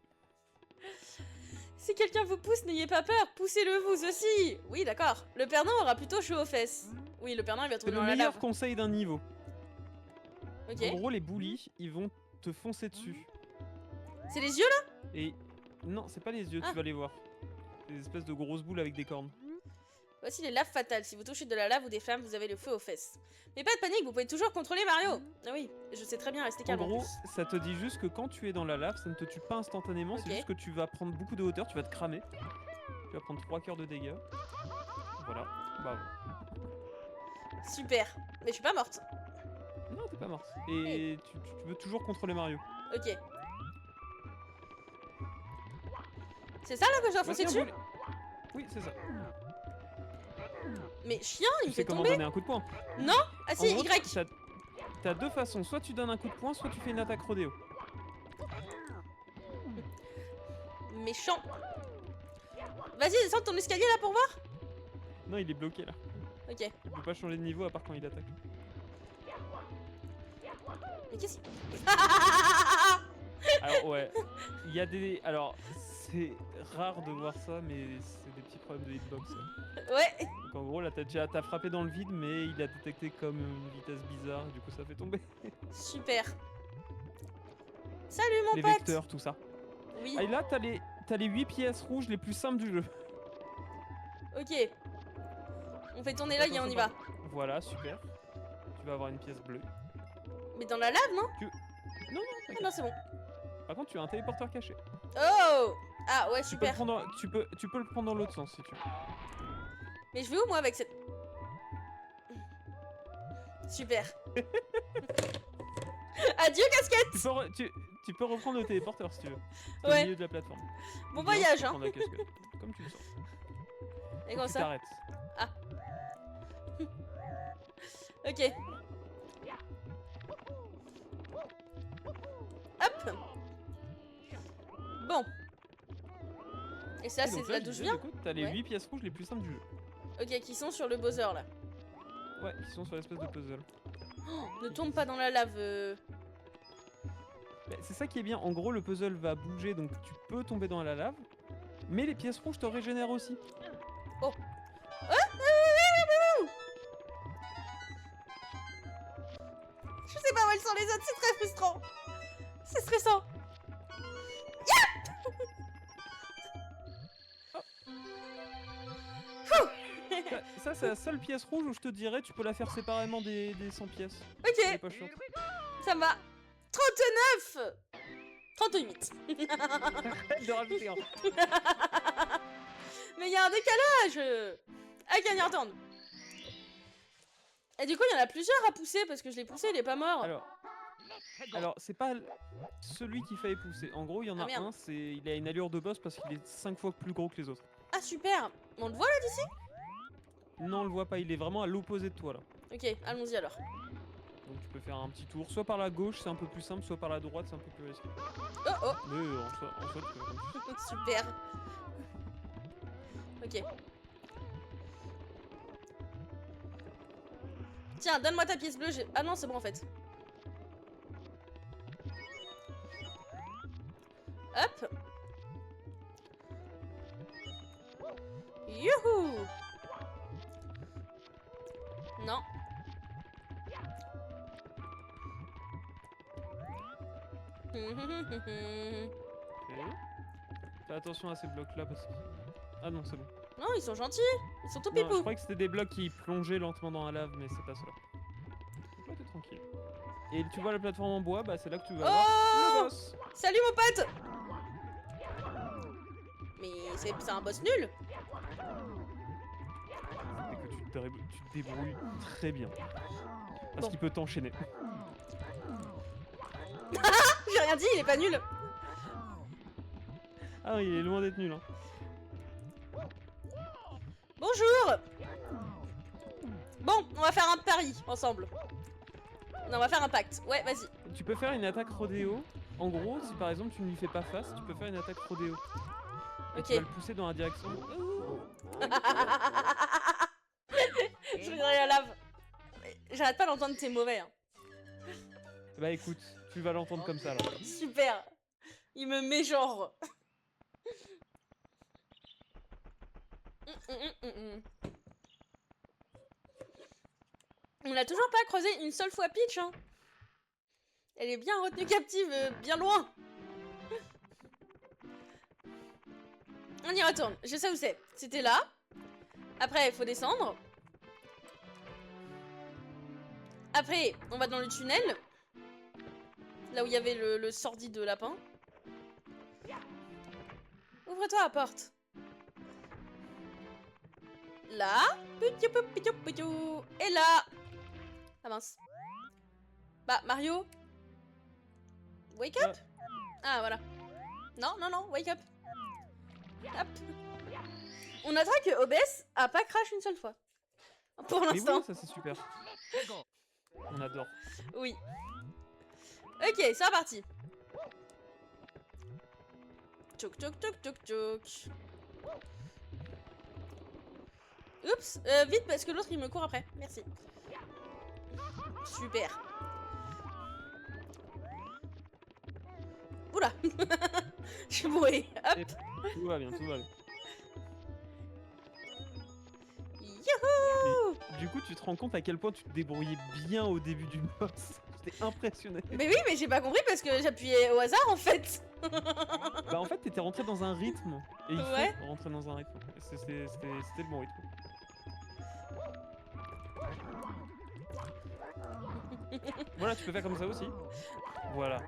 Si quelqu'un vous pousse, n'ayez pas peur, poussez-le vous aussi. Oui, d'accord. Le Père Noël aura plutôt chaud aux fesses. Oui, le Père Noël va
C'est
tomber
le
dans la
meilleur
lave.
conseil d'un niveau.
Ok.
En gros, les bullies, ils vont te foncer dessus.
C'est les yeux là?
Et non, c'est pas les yeux,
Ah.
tu vas les voir. Des espèces de grosses boules avec des cornes.
Voici les laves fatales. Si vous touchez de la lave ou des flammes, vous avez le feu aux fesses. Mais pas de panique, vous pouvez toujours contrôler Mario. Ah oui, je sais très bien rester
En
calme en
gros,
plus.
ça te dit juste que quand tu es dans la lave, ça ne te tue pas instantanément,
Ok.
c'est juste que tu vas prendre beaucoup de hauteur, tu vas te cramer. Tu vas prendre 3 cœurs de dégâts. Voilà, bravo.
Super. Mais je suis pas morte.
Non, t'es pas morte. Et tu veux toujours contrôler Mario.
Ok. C'est ça là que je dois foncer
Voici un
dessus?
bully. Oui, c'est ça.
Mais chien, il
Tu
me
sais
fait
comment
tomber.
donner un coup de poing.
Ah
En
si,
gros,
Y.
t'as deux façons, soit tu donnes un coup de poing, soit tu fais une attaque rodéo.
Méchant. Vas-y, descends de ton escalier là pour voir.
Non, il est bloqué là.
Ok.
Il peut pas changer de niveau à part quand il attaque.
Mais qu'est-ce
Alors ouais, il y a des... Alors, c'est rare de voir ça, mais c'est des petits problèmes de hitbox.
Ouais.
Donc en gros, là, t'as frappé dans le vide, mais il a détecté comme une vitesse bizarre, et du coup ça fait tomber.
Super. Salut mon
Les
pote.
vecteurs, tout ça.
Oui.
Ah, et là, t'as les 8 pièces rouges les plus simples du jeu.
Ok. On fait tourner l'œil et on y va.
Voilà, super. Tu vas avoir une pièce bleue.
Mais dans la lave, non?
Non,
Ah
t'inquiète.
non, c'est bon.
Par contre, tu as un téléporteur caché.
Oh. Ah ouais,
Tu peux, le
super.
prendre, tu peux le prendre dans l'autre sens si tu veux.
Mais je vais où moi avec cette... Super. Adieu casquette.
Tu peux reprendre le téléporteur si tu veux. C'est
Ouais.
au milieu de la plateforme.
Bon
Ou bien,
voyage,
tu peux
hein.
prendre la casquette. Comme tu le sens.
Et
Faut
comment
que tu
ça?
t'arrêtes.
Ok. Hop. Bon. Et ça,
Et donc
c'est
là,
là
je
d'où je
disais,
viens?
du coup, t'as les
Ouais.
8 pièces rouges les plus simples du jeu.
Ok, qui sont sur le Bowser là.
Ouais, qui sont sur l'espèce de puzzle.
Oh, ne tombe pas dans la lave.
Mais c'est ça qui est bien. En gros, le puzzle va bouger, donc tu peux tomber dans la lave. Mais les pièces rouges te régénèrent aussi.
Oh. Je sais pas où elles sont les autres, c'est très frustrant. C'est stressant.
Ça, c'est la seule pièce rouge où je te dirais, tu peux la faire séparément des 100 pièces.
Ok,
Elle est pas chiante.
ça me va. 39. 38.
de rajouter un.
Mais il y a un décalage. À gagner en temps. Et du coup, il y en a plusieurs à pousser parce que je l'ai poussé, il est pas mort.
Alors c'est pas celui qu'il fallait pousser. En gros, il y en
Ah,
a
merde.
un, il a une allure de boss parce qu'il est 5 fois plus gros que les autres.
Ah super. On le voit là d'ici?
Non, on le voit pas, il est vraiment à l'opposé de toi là.
Ok, allons-y alors.
Donc tu peux faire un petit tour, soit par la gauche, c'est un peu plus simple, soit par la droite, c'est un peu plus risqué.
Oh oh.
Mais en fait,
Super. Ok. Tiens, donne-moi ta pièce bleue. Ah non, c'est bon en fait. Hop. Youhou. Non.
ok. Fais attention à ces blocs là parce que... Ah non, c'est bon.
Non, ils sont gentils. Ils sont tout
Non, je
pipou.
croyais que c'était des blocs qui plongeaient lentement dans la lave, mais c'est pas cela. Donc là, t'es tranquille. Et tu vois la plateforme en bois, bah c'est là que tu vas voir le
Oh.
boss.
Salut mon pote. Mais c'est un boss nul.
Et que tu te débrouilles très bien. Parce
Bon.
qu'il peut t'enchaîner.
J'ai rien dit, il est pas nul.
Ah, il est loin d'être nul. Hein.
Bonjour. Bon, on va faire un pari ensemble. Non, on va faire un pacte. Ouais, vas-y.
Tu peux faire une attaque rodéo. En gros, si par exemple tu ne lui fais pas face, tu peux faire une attaque rodéo. Et
Ok.
tu vas le pousser dans la direction.
Je regarde la lave. J'arrête pas d'entendre tes mauvais. Hein.
Bah écoute, tu vas l'entendre comme ça là.
Super. Il me met genre. On n'a toujours pas croisé une seule fois Peach. Hein. Elle est bien retenue captive, bien loin. On y retourne. Je sais où c'est. C'était là. Après, il faut descendre. Après, on va dans le tunnel. Là où il y avait le sordide de lapin. Ouvre-toi la porte. Là. Et là. Ah mince. Bah, Mario. Wake up. Ah, voilà. Non, non, non, wake up. Hop. On notera que OBS a pas crash une seule fois. Pour
Mais
l'instant.
oui, ça c'est super. On adore.
Oui. Ok, c'est reparti. Tchouk tchouk tchouk tchouk tchouk. Oups, vite parce que l'autre il me court après. Merci. Super. Oula. Je suis bourrée. Hop.
Et tout va bien, tout va bien.
Youhou.
Mais, du coup, tu te rends compte à quel point tu te débrouillais bien au début du boss. J'étais impressionné.
Mais oui, mais j'ai pas compris parce que j'appuyais au hasard en fait.
Bah en fait, t'étais rentré dans un rythme. Et il
Ouais.
faut rentrer dans un rythme. C'était le bon rythme. Voilà, tu peux faire comme ça aussi. Voilà.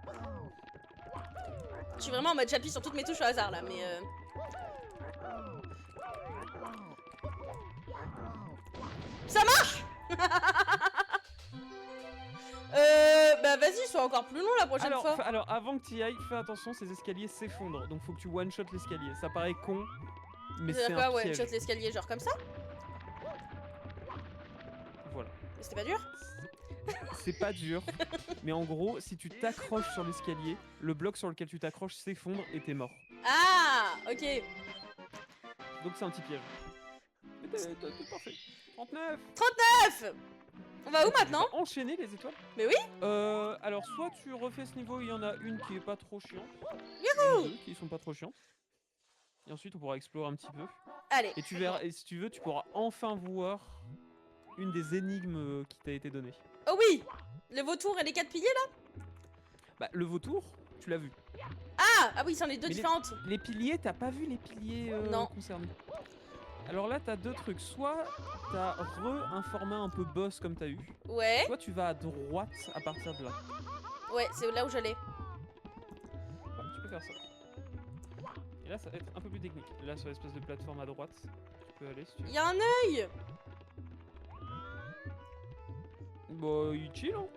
Je suis vraiment en mode j'appuie sur toutes mes touches au hasard là, mais ça marche. Bah vas-y, sois encore plus long la prochaine fois.
Alors, avant que tu y ailles, fais attention, ces escaliers s'effondrent. Donc faut que tu one-shot l'escalier. Ça paraît con, mais c'est
quoi,
un
ouais,
piège.
shot l'escalier genre comme ça.
Voilà.
Mais c'était pas dur.
C'est pas dur, mais en gros, si tu t'accroches sur l'escalier, le bloc sur lequel tu t'accroches s'effondre et t'es mort.
Ah, ok.
Donc c'est un petit piège. Mais t'es parfait. 39.
9. On va où maintenant?
Enchaîner les étoiles.
Mais oui.
Alors soit tu refais ce niveau, il y en a une qui est pas trop chiante.
Youhou.
Deux qui sont pas trop chiantes. Et ensuite on pourra explorer un petit peu.
Allez.
Et tu verras, et si tu veux, tu pourras enfin voir une des énigmes qui t'a été donnée.
Oh oui. Le vautour et les 4 piliers là.
Bah le vautour, tu l'as vu.
Ah oui, c'en est deux
Mais
différentes.
Les piliers, t'as pas vu les piliers
Non.
concernés. Alors là, t'as deux trucs. Soit t'as un format un peu boss comme t'as eu.
Ouais.
Soit tu vas à droite à partir de là.
Ouais, c'est là où j'allais.
Ouais, tu peux faire ça. Et là, ça va être un peu plus technique. Là, sur l'espèce de plateforme à droite, tu peux aller si tu veux.
Il y a un œil.
Bah, il chill, hein.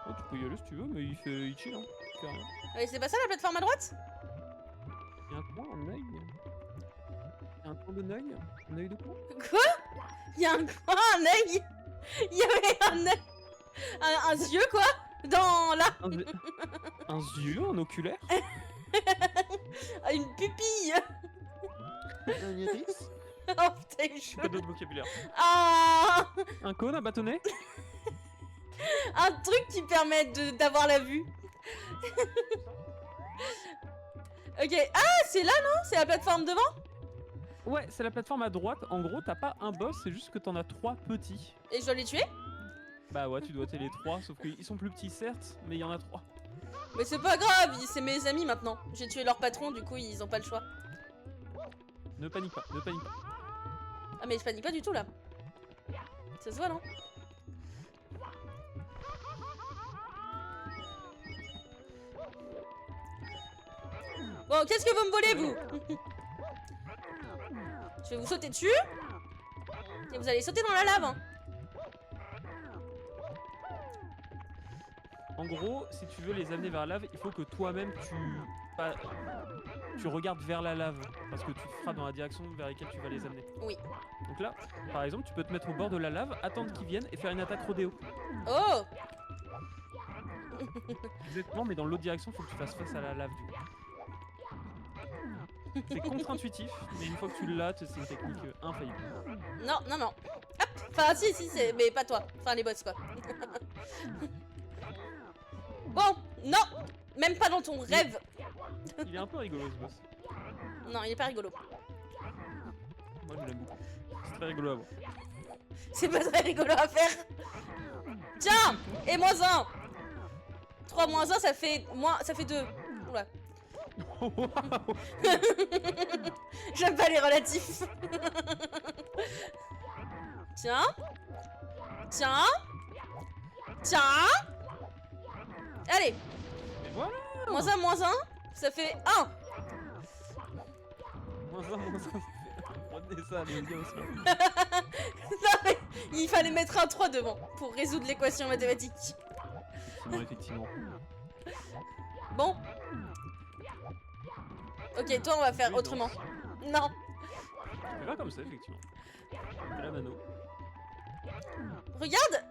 Oh, tu peux y aller si tu veux, mais il chill, hein. Il fait rien.
C'est pas ça la plateforme à droite?
Il y a un coin, un œil. Il y a un coin d'un œil. Un œil de quoi?
Quoi? Il y a un œil. Il y avait un œil. Un yeux quoi? Dans là.
Un yeux, un oculaire.
Une pupille.
Un iris.
Oh putain, je...
Pas d'autre vocabulaire.
Ah,
Un cône à bâtonnet.
un truc qui permet d'avoir la vue. Ok, ah c'est là non? C'est la plateforme devant?
Ouais, c'est la plateforme à droite. En gros, t'as pas un boss, c'est juste que t'en as 3 petits.
Et je dois les tuer?
Bah ouais, tu dois tuer les 3, sauf qu'ils sont plus petits certes, mais il y en a 3.
Mais c'est pas grave, c'est mes amis maintenant. J'ai tué leur patron, du coup ils ont pas le choix.
Ne panique pas, ne panique pas.
Ah mais je panique pas du tout là. Ça se voit non? Bon, qu'est-ce que vous me volez vous? Je vais vous sauter dessus. Et vous allez sauter dans la lave hein.
En gros, si tu veux les amener vers la lave, il faut que toi-même tu regardes vers la lave, parce que tu feras dans la direction vers laquelle tu vas les amener.
Oui.
Donc là, par exemple, tu peux te mettre au bord de la lave, attendre qu'ils viennent et faire une attaque rodéo.
Oh.
Exactement, mais dans l'autre direction, il faut que tu fasses face à la lave du coup. C'est contre-intuitif, mais une fois que tu l'as, c'est une technique infaillible.
Non, non, non. Hop. Enfin, si, mais pas toi. Enfin, les boss, quoi. Bon, non. Même pas dans ton rêve.
Il est un peu rigolo ce boss.
Non, il est pas rigolo.
Moi je l'aime beaucoup. C'est très rigolo à voir.
C'est pas très rigolo à faire. Tiens. Et moins 1. 3 moins 1, ça fait 2. Oula.
Waouh.
J'aime pas les relatifs. Tiens. Tiens. Tiens. Allez.
Et voilà.
Moins 1, ça fait 1.
Moins 1, moins 1, ça fait... Retenez ça, les gars aussi.
Non, mais il fallait mettre un 3 devant pour résoudre l'équation mathématique.
Effectivement.
Bon. Ok, toi on va faire
Oui,
autrement.
donc.
Non.
C'est pas comme ça, effectivement. Et la mano.
Regarde.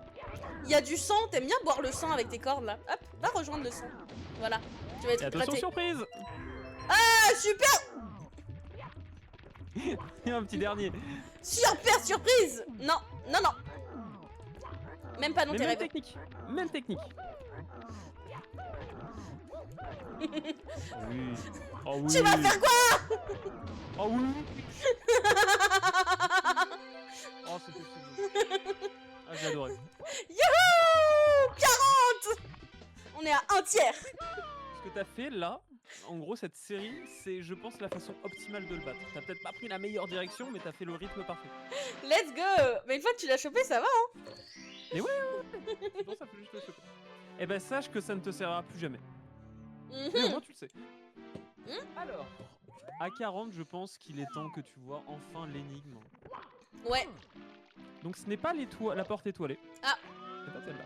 Il y a du sang. T'aimes bien boire le sang avec tes cordes là. Hop, va rejoindre le sang. Voilà. Tu vas
Et
être
attention,
hydraté.
surprise.
Ah, super.
Il y a un petit dernier.
Super surprise. Non, non, non. Même pas dans
Mais
tes
même
rêves.
technique. Même technique. Oui. Oh oui.
Tu vas faire quoi?
Oh oui. Oh, c'était sublime. Ah, j'ai adoré.
Youhou 40. On est à un tiers.
Ce que t'as fait là, en gros, cette série, c'est, je pense, la façon optimale de le battre. T'as peut-être pas pris la meilleure direction, mais t'as fait le rythme parfait.
Let's go. Mais une fois que tu l'as chopé, ça va, hein.
C'est pour ça que juste le choper. Eh ben, sache que ça ne te servira plus jamais. Mais au moins, tu le sais. Alors, à 40, je pense qu'il est temps que tu vois enfin l'énigme.
Ouais.
Donc, ce n'est pas la porte étoilée.
Ah.
C'est pas celle-là.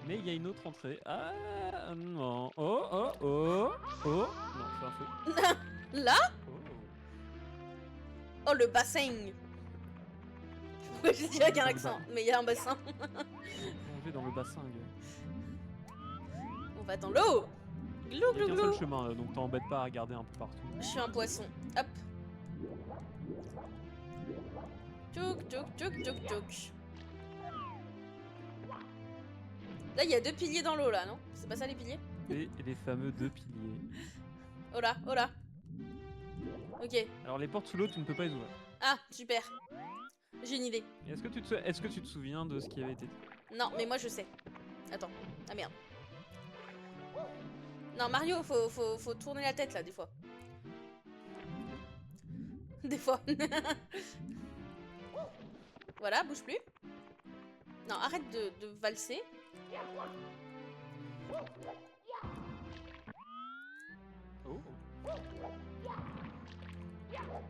Mais il y a une autre entrée. Ah non. Oh, oh, oh, oh. Non, c'est un feu.
Là.
Oh.
Oh, le bassin. Je dirais qu'il y a un accent, mais il y a un bassin.
Plonger dans le bassin, gars.
On va dans l'eau. Glou,
Il y a
glou,
qu'un seul
glou.
chemin, donc t'embêtes pas à regarder un peu partout.
Je suis un poisson. Hop. Tchouk, tchouk, tchouk, tchouk, tchouk. Là, il y a 2 piliers dans l'eau, là, non? C'est pas ça, les piliers?
Et les fameux 2 piliers.
Oh là, oh là. Ok.
Alors les portes sous l'eau, tu ne peux pas les ouvrir.
Ah, super. J'ai une idée.
Et est-ce que tu te souviens de ce qui avait été dit?
Non, mais moi, je sais. Attends. Ah, merde. Non, Mario, faut tourner la tête, là, des fois. Des fois. Voilà, bouge plus. Non, arrête de valser.
Oh.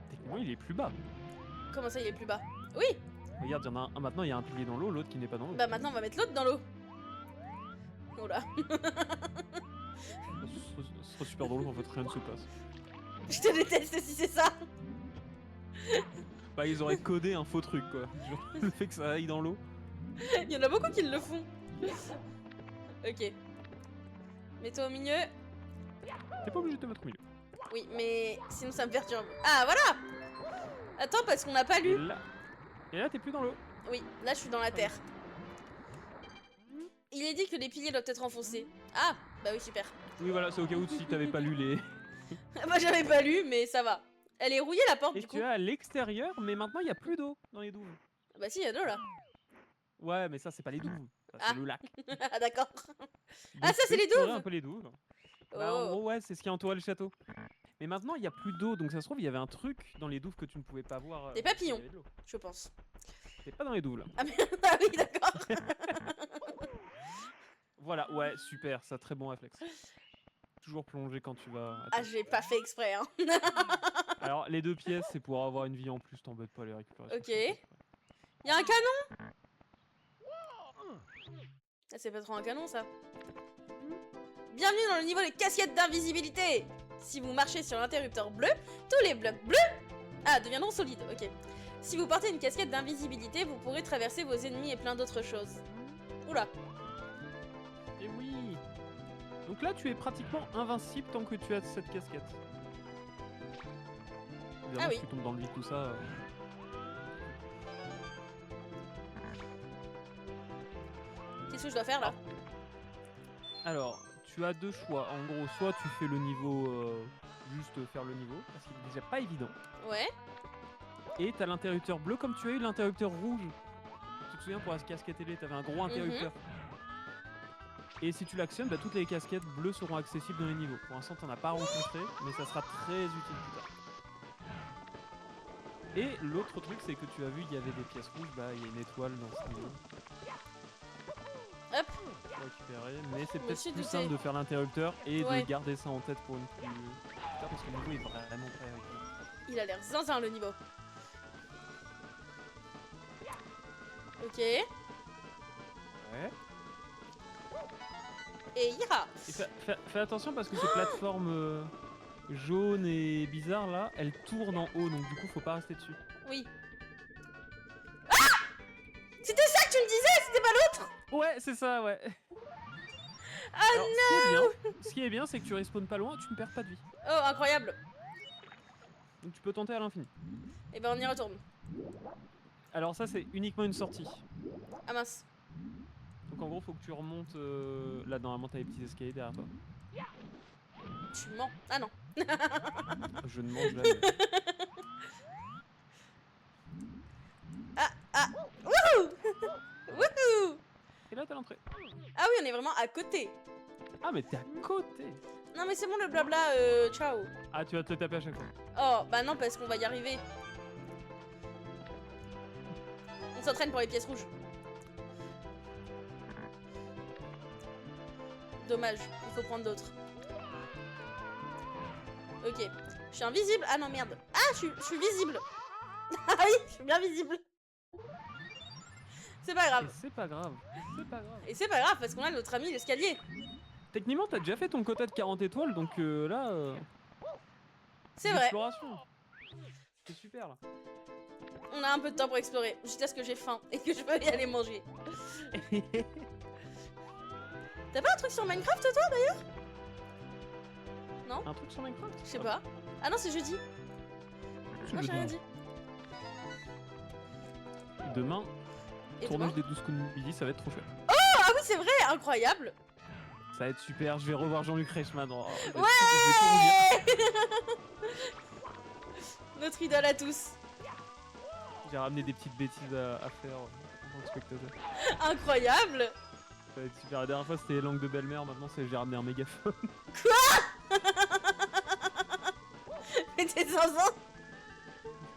Techniquement, il est plus bas.
Comment ça, il est plus bas? Oui.
Regarde, il y en a un maintenant, il y a un pilier dans l'eau, l'autre qui n'est pas dans l'eau.
Bah maintenant, on va mettre l'autre dans l'eau. Oh là.
Ce serait super drôle, en fait, rien ne se passe.
Je te déteste si c'est ça.
Bah, ils auraient codé un faux truc, quoi. Genre, le fait que ça aille dans l'eau.
Il y en a beaucoup qui le font. Ok. Mets-toi au milieu.
T'es pas obligé de te mettre au milieu.
Oui, mais sinon ça me perturbe. Ah, voilà. Attends, parce qu'on n'a pas lu.
Et là, t'es plus dans l'eau.
Oui, là je suis dans la terre. Il est dit que les piliers doivent être enfoncés. Ah, bah oui, super.
Oui, voilà, c'est au cas où si t'avais pas lu les.
Moi j'avais pas lu, mais ça va. Elle est rouillée la porte
Et
du coup.
tu es à l'extérieur, mais maintenant il y a plus d'eau dans les douves.
Bah si, il y a deux là.
Ouais, mais ça, c'est pas les douves. Ça, c'est
Ah.
le lac.
Ah d'accord.
Donc,
ça,
tu
c'est
peux
les
explorer
douves.
un peu les douves. Bah, en
Oh.
gros, ouais, c'est ce qui entourait le château. Mais maintenant, il y a plus d'eau, donc ça se trouve, il y avait un truc dans les douves que tu ne pouvais pas voir.
Des papillons.
s'il y avait de l'eau.
Je pense.
T'es pas dans les douves là.
Ah, mais... ah oui, d'accord.
Voilà, ouais, super, ça, très bon réflexe. Toujours plonger quand tu vas.
Ah, j'ai pas fait exprès, hein.
Alors, les 2 pièces, c'est pour avoir une vie en plus, t'embêtes pas à les récupérer.
Ok. Y'a un canon. Ah, c'est pas trop un canon ça. Bienvenue dans le niveau des casquettes d'invisibilité. Si vous marchez sur l'interrupteur bleu, tous les blocs bleus deviendront solides, ok. Si vous portez une casquette d'invisibilité, vous pourrez traverser vos ennemis et plein d'autres choses. Oula.
Et oui. Donc là, tu es pratiquement invincible tant que tu as cette casquette. Évidemment,
Ah oui.
si tu tombes dans le vide, tout ça.
Qu'est-ce que je dois faire là?
Alors, tu as deux choix. En gros, soit tu fais le niveau, juste faire le niveau, parce qu'il est déjà pas évident.
Ouais.
Et t'as l'interrupteur bleu comme tu as eu l'interrupteur rouge. Tu te souviens pour la casquette télé, t'avais un gros interrupteur. Et si tu l'actionnes, bah, toutes les casquettes bleues seront accessibles dans les niveaux. Pour l'instant, t'en as pas rencontré, mais ça sera très utile plus tard. Et l'autre truc, c'est que tu as vu, il y avait des pièces rouges, bah il y a une étoile dans ce niveau.
Hop.
Tu peux récupérer, mais c'est
Je me
peut-être
suis
plus
douté.
simple de faire l'interrupteur et
Ouais.
de garder ça en tête pour une plus tard, parce que le niveau est vraiment prêt avec toi.
Il a l'air zinzin le niveau. Ok.
Ouais.
Et ya.
Et fais attention parce que ces plateformes jaunes et bizarres là, elles tournent en haut, donc du coup faut pas rester dessus.
Oui. Ah! C'était ça que tu me disais, c'était pas l'autre?
Ouais, c'est ça, ouais.
Ah
Alors,
non!
ce qui est bien, c'est que tu respawns pas loin, tu ne perds pas de vie.
Oh, incroyable.
Donc tu peux tenter à l'infini.
Et ben on y retourne.
Alors ça c'est uniquement une sortie.
Ah mince.
Donc en gros faut que tu remontes là normalement t'as les petits escaliers derrière toi.
Tu mens. Ah non.
Je ne mange jamais.
Ah. Wouhou! Wouhou!
Et là t'as l'entrée.
Ah oui, on est vraiment à côté.
Ah mais t'es à côté.
Non mais c'est bon le blabla, ciao.
Ah tu vas te le taper à chaque fois.
Oh, bah non, parce qu'on va y arriver. On s'entraîne pour les pièces rouges. Dommage, il faut prendre d'autres. Ok. Je suis invisible. Ah non, merde. Ah, je suis visible. Ah oui, je suis bien visible. C'est pas
Et
grave.
c'est pas grave. C'est pas grave.
Et c'est pas grave, parce qu'on a notre ami l'escalier.
Techniquement t'as déjà fait ton quota de 40 étoiles donc là...
C'est vrai.
L'exploration. C'est super là.
On a un peu de temps pour explorer. Jusqu'à ce que j'ai faim et que je peux y aller manger. T'as pas un truc sur Minecraft, toi, d'ailleurs? Non?
Un truc sur Minecraft?
Je sais pas. Ah non, c'est jeudi. Moi, j'ai rien dit.
Demain,
Et
tournage
demain
des 12 coups de midi, ça va être trop chouette.
Ah oui, c'est vrai, incroyable.
Ça va être super, je vais revoir Jean-Luc Reichmann. Oh,
Ouais.
je vais tout redire.
Notre idole à tous.
J'ai ramené des petites bêtises à faire en tant que spectateur.
Incroyable.
Ça va être super. La dernière fois c'était les langues de belle-mère, maintenant c'est j'ai ramené un mégaphone.
Mais t'es zinzin.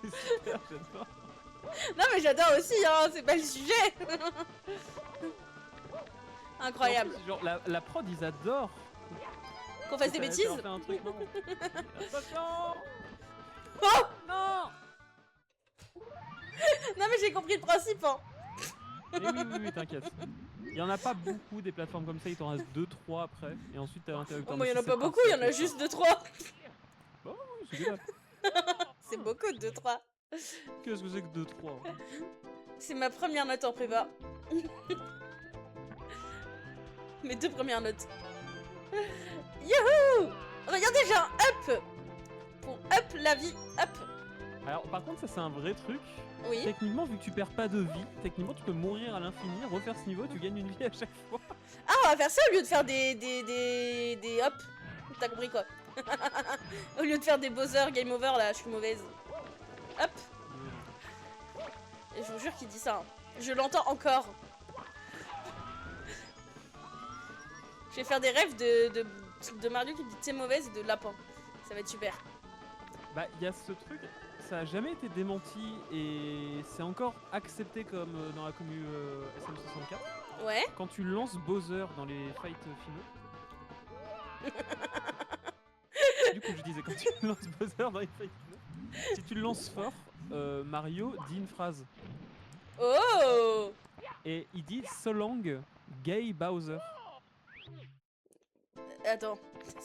C'est super, j'adore.
Non mais j'adore aussi, hein, c'est pas le sujet. Incroyable.
En plus, genre, la prod ils adorent.
Qu'on fasse des
Ça va
bêtises.
faire un truc marrant. Attention.
Oh
Non.
non mais j'ai compris le principe, hein.
Mais oui, t'inquiète. Il y en a pas beaucoup des plateformes comme ça, il t'en reste 2-3 après. Et ensuite t'as l'interrupteur.
Oh, moi, il y en a
Mais
pas
c'est
beaucoup, il y en a
parti,
juste 2-3.
Bon, oui, c'est bien.
C'est beaucoup, 2-3.
Qu'est-ce que c'est que 2-3 hein?
C'est ma première note en prépa. Mes 2 premières notes. Youhou! Regardez, j'ai un up! Pour up la vie, up!
Alors par contre ça c'est un vrai truc.
Oui.
Techniquement vu que tu perds pas de vie, techniquement tu peux mourir à l'infini, refaire ce niveau, tu gagnes une vie à chaque fois.
Ah, on va faire ça au lieu de faire des hop. T'as compris quoi? Au lieu de faire des Bowser game over là, je suis mauvaise. Hop. Et je vous jure qu'il dit ça. Hein. Je l'entends encore. Je vais faire des rêves de Mario qui me dit t'es mauvaise et de lapin. Ça va être super.
Bah il y a ce truc, ça a jamais été démenti et c'est encore accepté comme dans la commu SM64.
Ouais.
Quand tu lances Bowser dans les fights finaux. Du coup je disais quand tu lances Bowser dans les fights finaux, si tu le lances fort, Mario dit une phrase.
Oh!
Et il dit So long, gay Bowser.
Attends,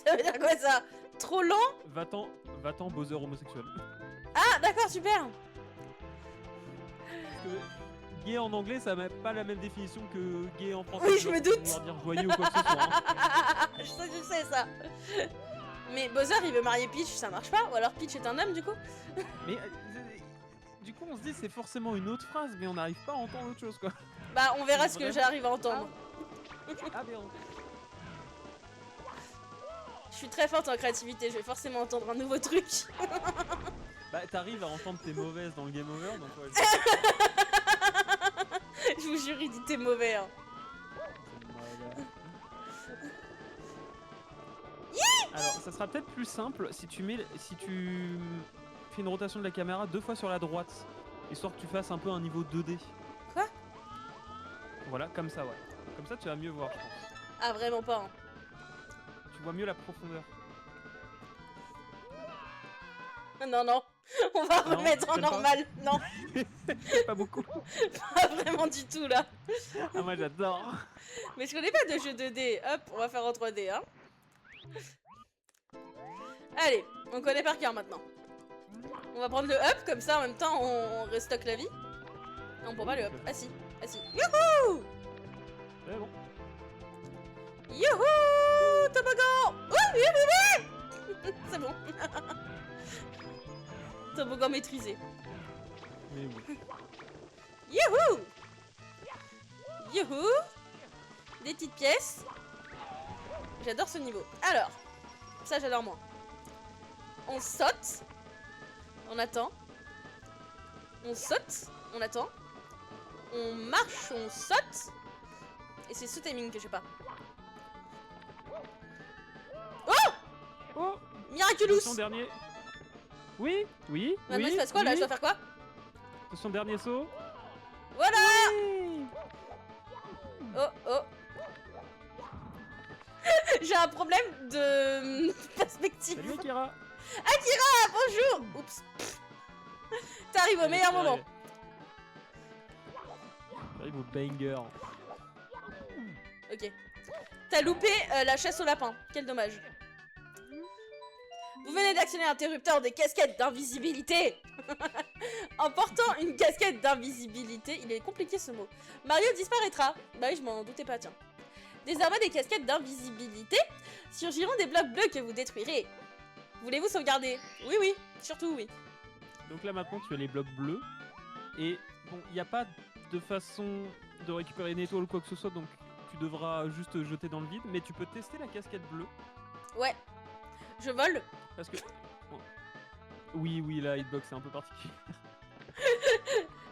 ça veut dire quoi ça? Trop lent?
Va-t'en Bowser homosexuel.
Ah, d'accord, super!
Parce que gay en anglais, ça n'a pas la même définition que gay en français.
Oui, je me doute.
Pouvoir dire joyeux ou quoi que ce soit. Hein.
Je sais ça. Mais Bowser il veut marier Peach, ça marche pas? Ou alors Peach est un homme du coup?
Mais du coup, on se dit c'est forcément une autre phrase, mais on n'arrive pas à entendre autre chose quoi.
Bah on verra ce que
Vraiment
j'arrive à entendre.
Aberrant.
Je suis très forte en créativité, je vais forcément entendre un nouveau truc.
Bah t'arrives à entendre tes mauvaises dans le game over, donc ouais.
Je vous jure, il dit t'es mauvais. Hein.
Alors, ça sera peut-être plus simple si tu fais une rotation de la caméra 2 fois sur la droite, histoire que tu fasses un peu un niveau 2D.
Quoi?
Voilà, comme ça, ouais. Comme ça, tu vas mieux voir, je pense.
Ah vraiment pas. Hein.
Tu vois mieux la profondeur.
Non, non. On va
Non,
remettre en
t'aimes pas
normal. Non,
Pas beaucoup.
pas vraiment du tout là.
Ah, moi, j'adore.
Mais je connais pas de jeu 2D. Hop, on va faire en 3D. Hein. Allez, on connaît par cœur maintenant. On va prendre le up, comme ça en même temps on restocke la vie. Non, on prend pas le up. Ah si, ah si. Youhou!
C'est bon.
Youhou! Toboggan! Oh, c'est bon. Toboggan maîtrisé.
Mais oui.
Youhou! Youhou! Des petites pièces. J'adore ce niveau. Alors, ça j'adore moi. On saute. On attend. On saute. On attend. On marche, on saute. Et c'est ce timing que j'ai pas. Oh!
Oh,
Miraculous!
attention, dernier. Oui, oui.
Maintenant
oui,
il se passe quoi là?
oui.
Je dois faire quoi?
Attention, dernier saut.
Voilà!
Oui.
Oh oh. J'ai un problème de perspective.
Salut Akira.
Akira, bonjour! Oups. T'arrives au meilleur moment.
J'arrive au banger.
Ok. T'as loupé la chasse au lapin. Quel dommage. Vous venez d'actionner l'interrupteur des casquettes d'invisibilité. En portant une casquette d'invisibilité, il est compliqué ce mot, Mario disparaîtra. Bah oui, je m'en doutais pas, tiens. Désormais, des casquettes d'invisibilité surgiront des blocs bleus que vous détruirez. Voulez-vous sauvegarder? Oui, oui, surtout oui.
Donc là maintenant tu as les blocs bleus. Et bon, il n'y a pas de façon de récupérer une étoile ou quoi que ce soit, donc tu devras juste jeter dans le vide. Mais tu peux tester la casquette bleue.
Ouais. Je vole.
Parce que... bon. Oui, oui, la hitbox c'est un peu particulier.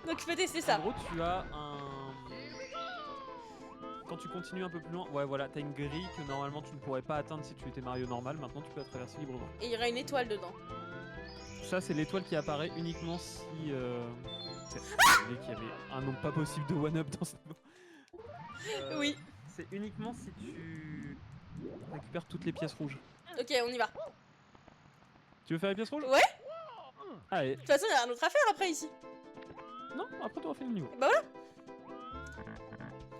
Donc je peux tester
En
ça.
gros, tu as un... Quand tu continues un peu plus loin, ouais voilà, t'as une grille que normalement tu ne pourrais pas atteindre si tu étais Mario normal. Maintenant tu peux la traverser librement.
Et il y aura une étoile dedans.
Ça c'est l'étoile qui apparaît uniquement si... qu'il y avait un nombre pas possible de one-up dans ce niveau.
Oui.
C'est uniquement si tu récupères toutes les pièces rouges.
Ok, on y va.
Tu veux faire les pièces rouges?
Ouais.
Allez.
De toute façon, il y a un autre affaire après ici.
Non, après tu auras fait le niveau.
Bah voilà.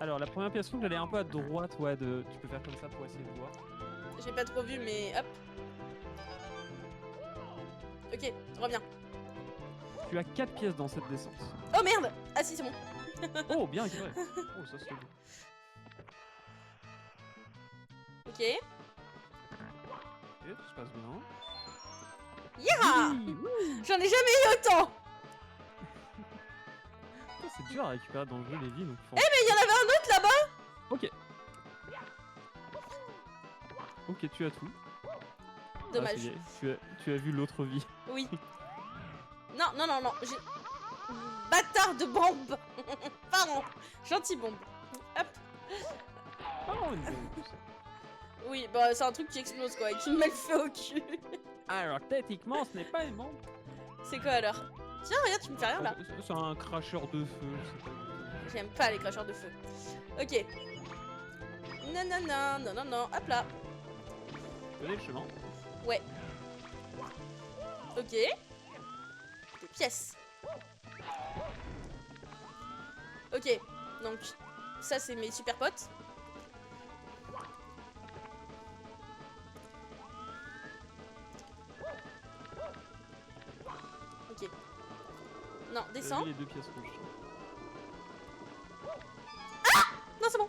Alors la première pièce rouge elle est un peu à droite, ouais, tu peux faire comme ça pour essayer de voir.
J'ai pas trop vu, mais hop. Ok, reviens.
Tu as 4 pièces dans cette descente.
Oh merde! Ah si, c'est bon.
Oh, bien équilibré. Oh, ça c'est bon.
Ok.
Et tout se passe bien.
Yeah!
Oui, oui.
J'en ai jamais eu autant!
C'est dur à récupérer dans le jeu les vies, donc
Eh mais il y en avait un autre là-bas!
Ok. Ok, tu as tout.
Dommage.
Ah, ça y est, tu as vu l'autre vie.
Oui. Non, non, non, non. J'ai... Bâtard de bombe! Pardon. Gentil bombe. Hop.
Oh, une bombe.
Oui, bah c'est un truc qui explose quoi et qui me met le feu au cul.
Alors, techniquement, ce n'est pas une bombe.
C'est quoi alors? Tiens, regarde, tu me fais rien là.
C'est un cracheur de feu, je sais pas.
J'aime pas les cracheurs de feu. Ok. Non, non, non, non, non, non. Hop là.
Tu connais le chemin?
Ouais. Ok. Des pièces. Ok. Donc, ça c'est mes super potes. Ok. Non, descends.
Les 2 pièces rouges.
Non, c'est bon.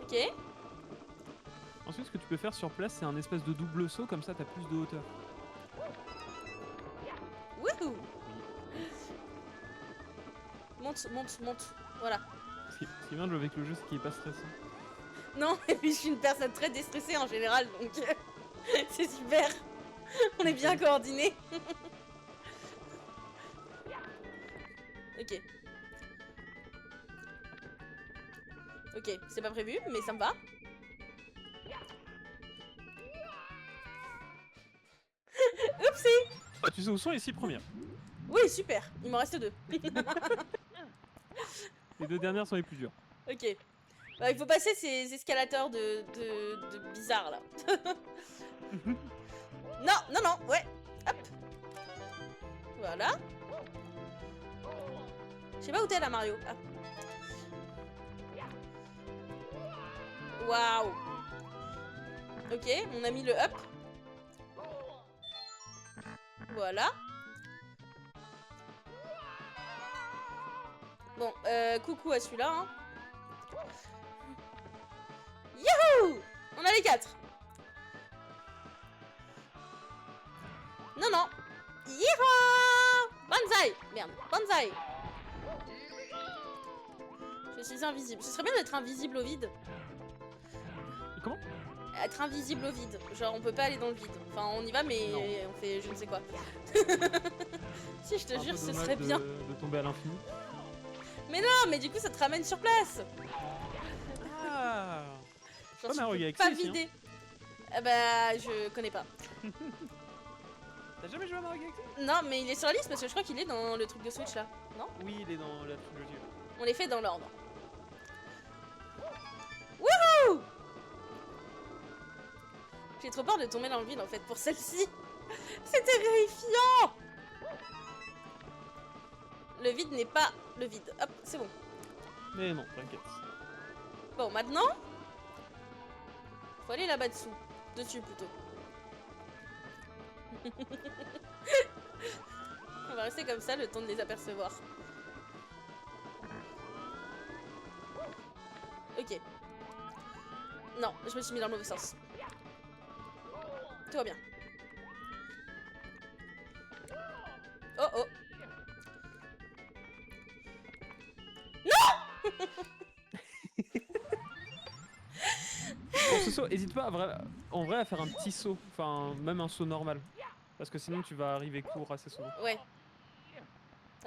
Ok.
Ensuite, ce que tu tu peux faire sur place, c'est un espèce de double saut, comme ça t'as plus de hauteur.
Wouhou! Monte, monte, monte. Voilà.
Ce qui est bien avec le jeu, c'est qu'il est pas stressant.
Non, et puis je suis une personne très déstressée en général, donc c'est super. On est bien coordonnés. Ok. Ok, c'est pas prévu, mais ça me va. Oupsie!
Ah, tu sais où sont les 6 premières?
Oui, super. Il m'en reste 2.
Les 2 dernières sont les plus dures.
Ok. Bah, il faut passer ces escalators de bizarres là. Non, non, non, ouais. Hop. Voilà. Je sais pas où t'es là, Mario. Ah. Waouh. Ok, on a mis le up. Voilà. Bon, coucou à celui-là. Hein. Youhou! On a les 4. Non, non. Yeehaw! Banzai! Merde, banzai! Je suis invisible. Ce serait bien d'être invisible au vide.
Comment?
Être invisible au vide. Genre, on peut pas aller dans le vide. Enfin, on y va, mais
non.
on fait je ne sais quoi. Si, je te jure, ce
dommage
serait bien.
de tomber à l'infini.
Mais non, mais du coup, ça te ramène sur place.
Ah!
Genre,
Pas
tu
Mario
peux
Galaxy
pas
aussi, hein.
vider. Ah bah, je connais pas.
T'as jamais joué à Mario Galaxy?
Non, mais il est sur la liste parce que je crois qu'il est dans le truc de Switch là. Non?
Oui, il est dans la trilogie.
On les fait dans l'ordre. Wouhou! J'ai trop peur de tomber dans le vide en fait pour celle-ci. C'est terrifiant! Le vide n'est pas le vide. Hop, c'est bon.
Mais non, t'inquiète.
Bon, maintenant, faut aller là-bas dessous. Dessus plutôt. On va rester comme ça le temps de les apercevoir. Ok. Non, je me suis mis dans le mauvais sens. Tout va bien. Oh oh.
Pour ce saut, hésite pas en vrai à faire un petit saut. Enfin, même un saut normal. Parce que sinon tu vas arriver court assez souvent.
Ouais.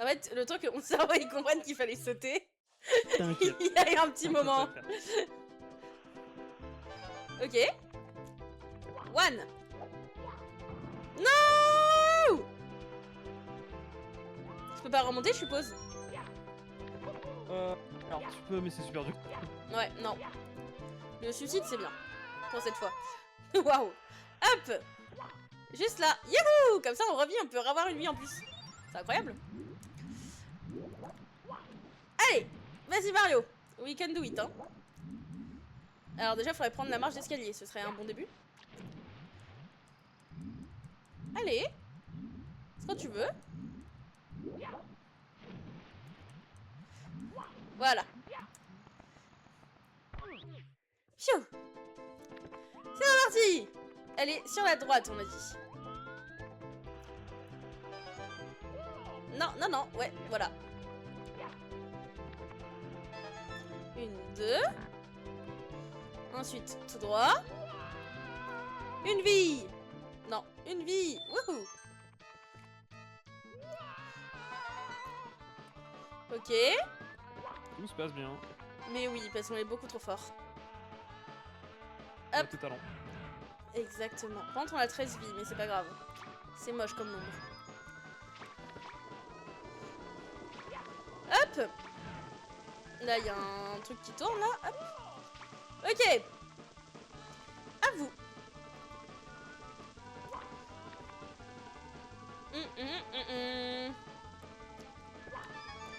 En fait, le temps que mon cerveau il comprenne qu'il fallait sauter,
T'inquiète.
il y a eu un petit moment.
Ça va le faire.
Ok. One. No! Je peux pas remonter, je suppose.
Alors tu peux, mais c'est super dur.
Ouais, non. Le suicide, c'est bien. Pour cette fois. Waouh. Hop. Juste là. Youhou! Comme ça, on revit, on peut avoir une vie en plus. C'est incroyable. Allez. Vas-y, Mario. We can do it, hein. Alors déjà, il faudrait prendre la marche d'escalier. Ce serait un bon début. Allez. C'est quand tu veux. Voilà. Pfiou. C'est reparti. Elle est sur la droite, on a dit. Non, non, non. Ouais, voilà. Une, deux. Ensuite, tout droit. Une vie. Non, une vie. Wouhou. Ok.
Tout se passe bien.
Mais oui, parce qu'on est beaucoup trop fort.
On a
Hop.
tes talents.
Exactement. Par contre, on a 13 vies, mais c'est pas grave. C'est moche comme nombre. Hop. Là, il y a un truc qui tourne, là. Hop. Ok. À vous.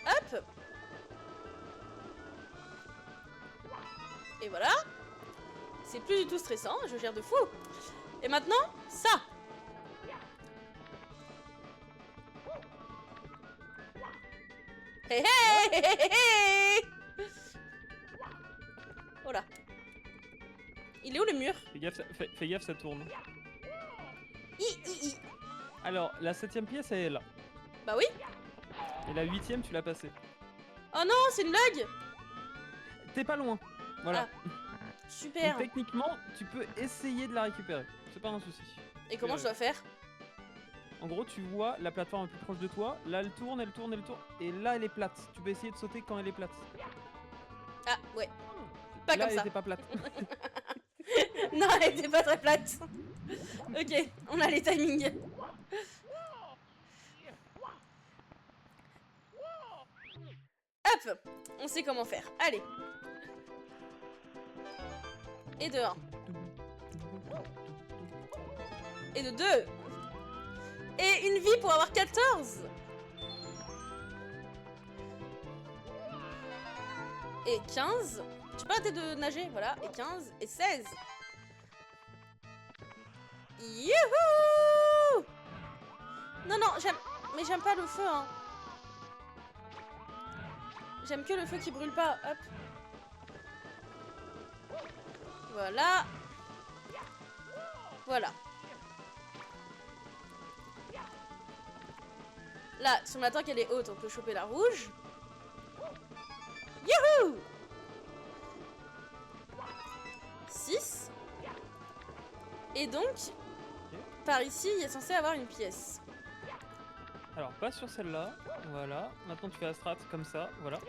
Hop. Et voilà. C'est plus du tout stressant, je gère de fou. Et maintenant, ça. Hé hé hé hé hé. Oh là. Il est où le mur? mur.
Fais gaffe, ça tourne.
I.
Alors, la 7ème pièce, elle est là.
Bah oui.
Et la 8ème, tu l'as passée.
Oh non, c'est une blague.
T'es pas loin. Voilà.
Super.
Donc, techniquement, tu peux essayer de la récupérer. C'est pas un souci.
Et comment je dois faire?
En gros, tu vois la plateforme la plus proche de toi. Là, elle tourne. Et là, elle est plate. Tu peux essayer de sauter quand elle est plate.
Ah, ouais. Pas
là,
comme ça.
Elle était pas plate.
Non, elle était pas très plate. Ok, on a les timings. Hop, on sait comment faire. Allez. Et de 1. Et de 2. Et une vie pour avoir 14. Et 15. Tu peux arrêter de nager, voilà. Et 15. Et 16. Youhou! Non, non, mais j'aime pas le feu, hein. J'aime que le feu qui brûle pas. Hop. Voilà. Voilà. Là, si on attend qu'elle est haute, on peut choper la rouge. Youhou! 6. Et donc, par ici, il est censé avoir une pièce.
Alors, pas sur celle-là. Voilà. Maintenant, tu fais la strat comme ça. Voilà.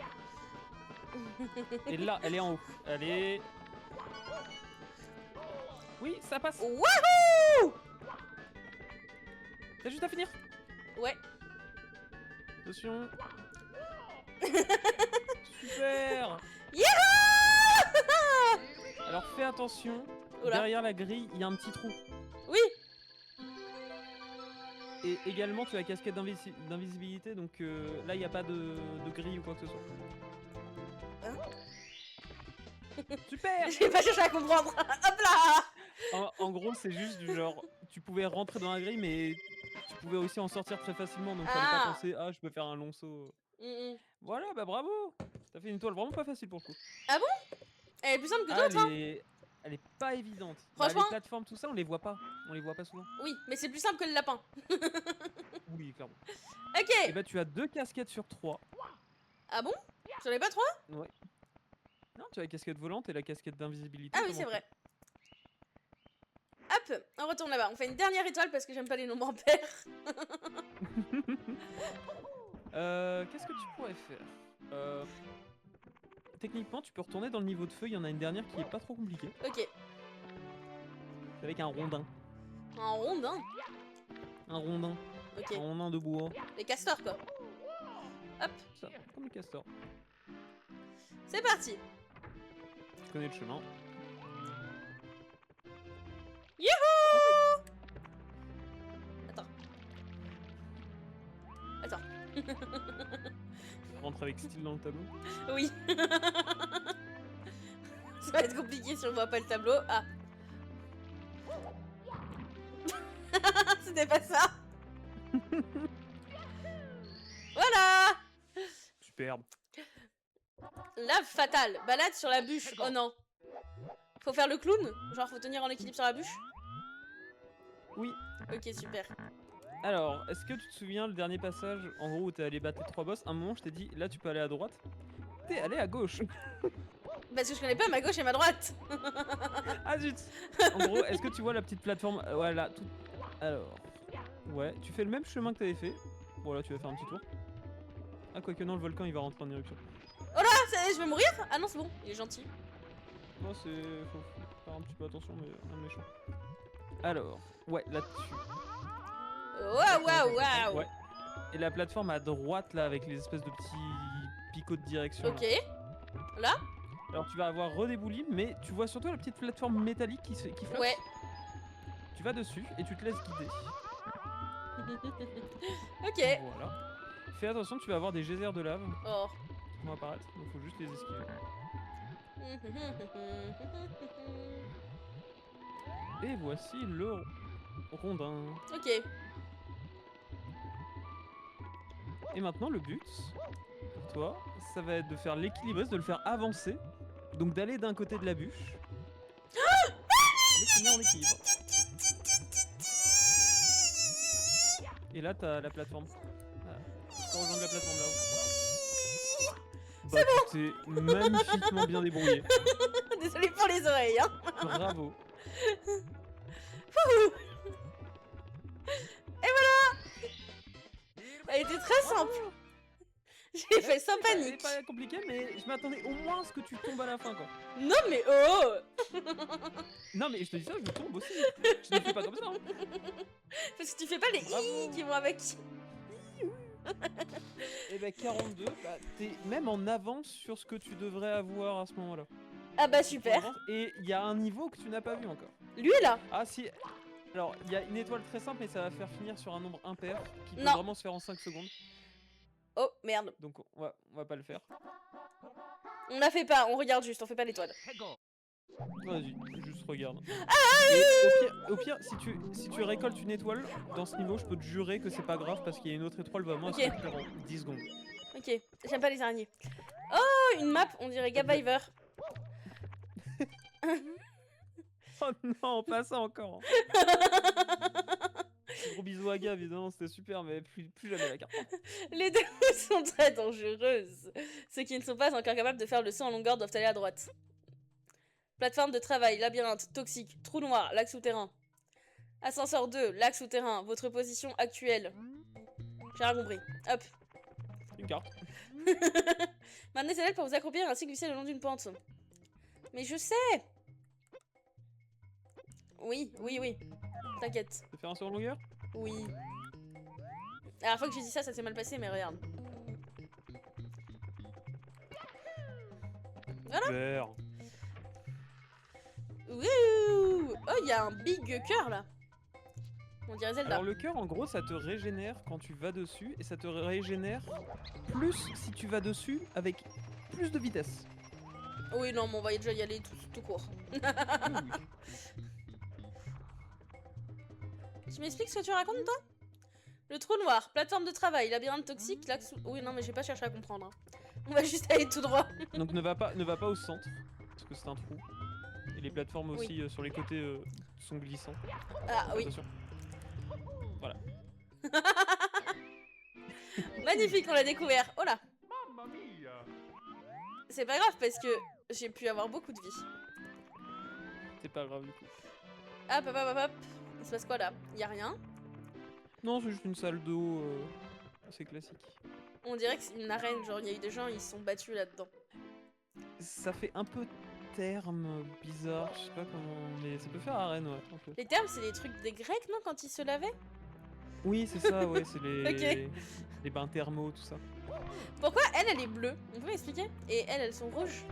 Et là, elle est en haut. Elle est... Oui, ça passe.
Wouhou!
T'as juste à finir.
Ouais.
Attention. Super.
Youhou!
Alors, fais attention.
Oula.
Derrière la grille, il y a un petit trou.
Oui.
Et également, tu as la casquette d'invisibilité. Donc là, il n'y a pas de grille ou quoi que ce soit.
Hein?
Super.
J'ai pas cherché à comprendre. Hop là!
En gros, c'est juste du genre, tu pouvais rentrer dans la grille, mais tu pouvais aussi en sortir très facilement. Donc, fallait pas penser, ah, je peux faire un long saut. Voilà, bah bravo! T'as fait une étoile vraiment pas facile pour le coup.
Ah bon? Elle est plus simple que d'autres, hein?
Elle est pas évidente.
Franchement.
Les plateformes, tout ça, on les voit pas. On les voit pas souvent.
Oui, mais c'est plus simple que le lapin.
Oui, clairement.
Ok.
Et bah, tu as 2 casquettes sur 3.
Ah bon? J'en ai pas 3?
Ouais. Non, tu as la casquette volante et la casquette d'invisibilité.
Ah oui, c'est vrai. Hop, on retourne là-bas. On fait une dernière étoile parce que j'aime pas les nombres impairs.
Qu'est-ce que tu pourrais faire? Techniquement, tu peux retourner dans le niveau de feu. Il y en a une dernière qui est pas trop compliquée.
Ok.
C'est avec un rondin.
Un rondin?
Un rondin.
Ok.
Un rondin de bois.
Les castors, quoi. Hop.
Ça, comme le castor.
C'est parti.
Tu connais le chemin.
Youhou! Attends.
Rentre avec style dans le tableau.
Oui. Ça va être compliqué si on voit pas le tableau. Ah. C'était pas ça. Voilà.
Superbe.
Lave fatale. Balade sur la bûche. Oh non. Faut faire le clown? Genre faut tenir en équilibre sur la bûche?
Oui.
Ok, super.
Alors, est-ce que tu te souviens le dernier passage, en gros, où t'es allé battre les 3 boss? À un moment, je t'ai dit, là, tu peux aller à droite. T'es allé à gauche.
Parce que je connais pas ma gauche et ma droite.
Ah zut. En gros, est-ce que tu vois la petite plateforme? Voilà, tout... Alors... Ouais, tu fais le même chemin que t'avais fait. Bon, là, tu vas faire un petit tour. Ah, quoique non, le volcan, il va rentrer en éruption.
Oh là, je vais mourir? Ah non, c'est bon, il est gentil.
Non, c'est... Faut faire un petit peu attention, mais un méchant. Alors... Ouais, là-dessus.
Waouh, waouh, waouh.
Ouais. Et la plateforme à droite, là, avec les espèces de petits picots de direction.
Ok.
Là.
Là?
Alors tu vas avoir redébouli, mais tu vois surtout la petite plateforme métallique qui flotte.
Ouais.
Tu vas dessus et tu te laisses guider.
Ok.
Voilà. Fais attention, tu vas avoir des geysers de lave
Oh.
qui vont apparaître, donc faut juste les esquiver. Et voici le rondin.
Ok.
Et maintenant le but pour toi, ça va être de faire l'équilibriste, de le faire avancer. Donc d'aller d'un côté de la bûche. finir en équilibre. Et là, t'as la plateforme. Ah, tu peux rejoindre la plateforme là-haut. Bah, tu t'es magnifiquement bien débrouillé.
Désolée pour les oreilles, hein.
Bravo.
Et voilà. Elle était très simple. J'ai fait sans panique.
C'est pas compliqué, mais je m'attendais au moins à ce que tu tombes à la fin, quoi.
Non mais oh.
Non, mais je te dis ça, je tombe aussi. Je ne fais pas comme ça. Hein.
Parce que tu fais pas les i qui vont avec.
Et bah 42, bah, t'es même en avance sur ce que tu devrais avoir à ce moment-là.
Ah bah super.
Et il y a un niveau que tu n'as pas vu encore.
Lui là.
Ah si. Alors, il y a une étoile très simple, mais ça va faire finir sur un nombre impair qui peut
Non.
vraiment se faire en 5 secondes.
Oh merde.
Donc on va pas le faire.
On la fait pas, on regarde juste, on fait pas l'étoile.
Vas-y, juste regarde. Et au pire si tu récoltes une étoile dans ce niveau, je peux te jurer que c'est pas grave parce qu'il y a une autre étoile vraiment à se récupérer en 10 secondes.
Ok, j'aime pas les araignées. Oh, une map, on dirait Gabiver.
Oh non, pas ça encore. Gros bisous à Gab, évidemment, c'était super, mais plus jamais la carte.
Les deux sont très dangereuses. Ceux qui ne sont pas encore capables de faire le saut en longueur doivent aller à droite. Plateforme de travail, labyrinthe, toxique, trou noir, lac souterrain. Ascenseur 2, lac souterrain, votre position actuelle. J'ai rien compris. Hop.
Une carte.
Maintenez cette aile pour vous accroupir ainsi glisser le long d'une pente. Mais je sais. Oui. T'inquiète.
Tu fais un saut en longueur?
Oui. La dernière fois que j'ai dit ça, ça s'est mal passé, mais regarde. Voilà.
Super.
Wouh. Oh, il y a un big cœur là. On dirait Zelda.
Alors le cœur, en gros, ça te régénère quand tu vas dessus, et ça te régénère plus si tu vas dessus avec plus de vitesse.
Oui, non, mais on va déjà y aller tout court.
Oui.
Tu m'expliques ce que tu racontes, toi? Le trou noir, plateforme de travail, labyrinthe toxique, lac sous... Oui, non, mais j'ai pas cherché à comprendre. Hein. On va juste aller tout droit.
Donc ne va pas au centre, parce que c'est un trou. Et les plateformes aussi sur les côtés sont glissants.
Ah oui.
Attention. Voilà.
Magnifique, on l'a découvert. Oh là. C'est pas grave parce que j'ai pu avoir beaucoup de vie.
C'est pas grave du coup.
Hop. Il se passe quoi là? Y a rien.
Non, c'est juste une salle d'eau assez classique.
On dirait que c'est une arène, genre il y a eu des gens, ils se sont battus là-dedans.
Ça fait un peu terme bizarre, je sais pas comment, mais ça peut faire arène, ouais. Un peu.
Les termes, c'est les trucs des Grecs, non? Quand ils se lavaient?
Oui, c'est ça, ouais, c'est les...
Ok.
les bains thermaux, tout ça.
Pourquoi elle est bleue? On peut m'expliquer? Et elles sont rouges?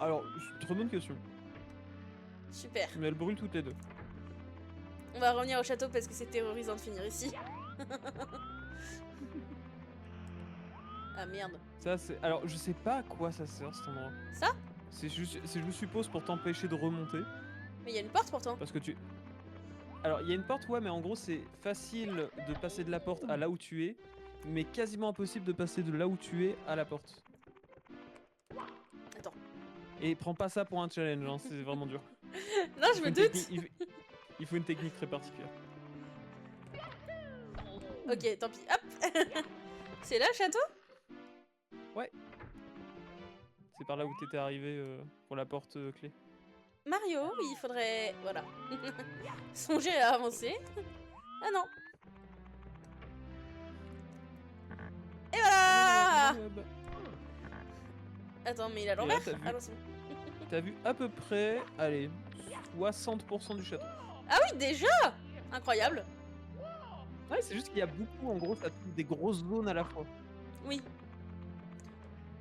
Alors, c'est une très bonne question.
Super.
Mais elles brûlent toutes les deux.
On va revenir au château parce que c'est terrorisant de finir ici. Ah merde.
Ça, c'est... Alors, je sais pas à quoi ça sert, cet endroit.
Ça?
C'est juste, je suppose, pour t'empêcher de remonter.
Mais il y a une porte pourtant.
Parce que tu... Alors, il y a une porte, ouais, mais en gros, c'est facile de passer de la porte à là où tu es, mais quasiment impossible de passer de là où tu es à la porte.
Attends.
Et prends pas ça pour un challenge, hein, c'est vraiment dur.
Non, je me doute.
Il faut une technique très particulière.
Ok, tant pis. Hop. C'est là le château?
Ouais. C'est par là où t'étais arrivé pour la porte clé.
Mario, il faudrait... Voilà. Songer à avancer. Ah non. Et voilà. Attends, mais il a l'envers.
t'as vu-
Ah non, c'est bon.
T'as vu à peu près, allez, 60% du château.
Ah oui, déjà. Incroyable.
Ouais, c'est juste qu'il y a beaucoup, en gros, ça trouve des grosses zones à la fois.
Oui.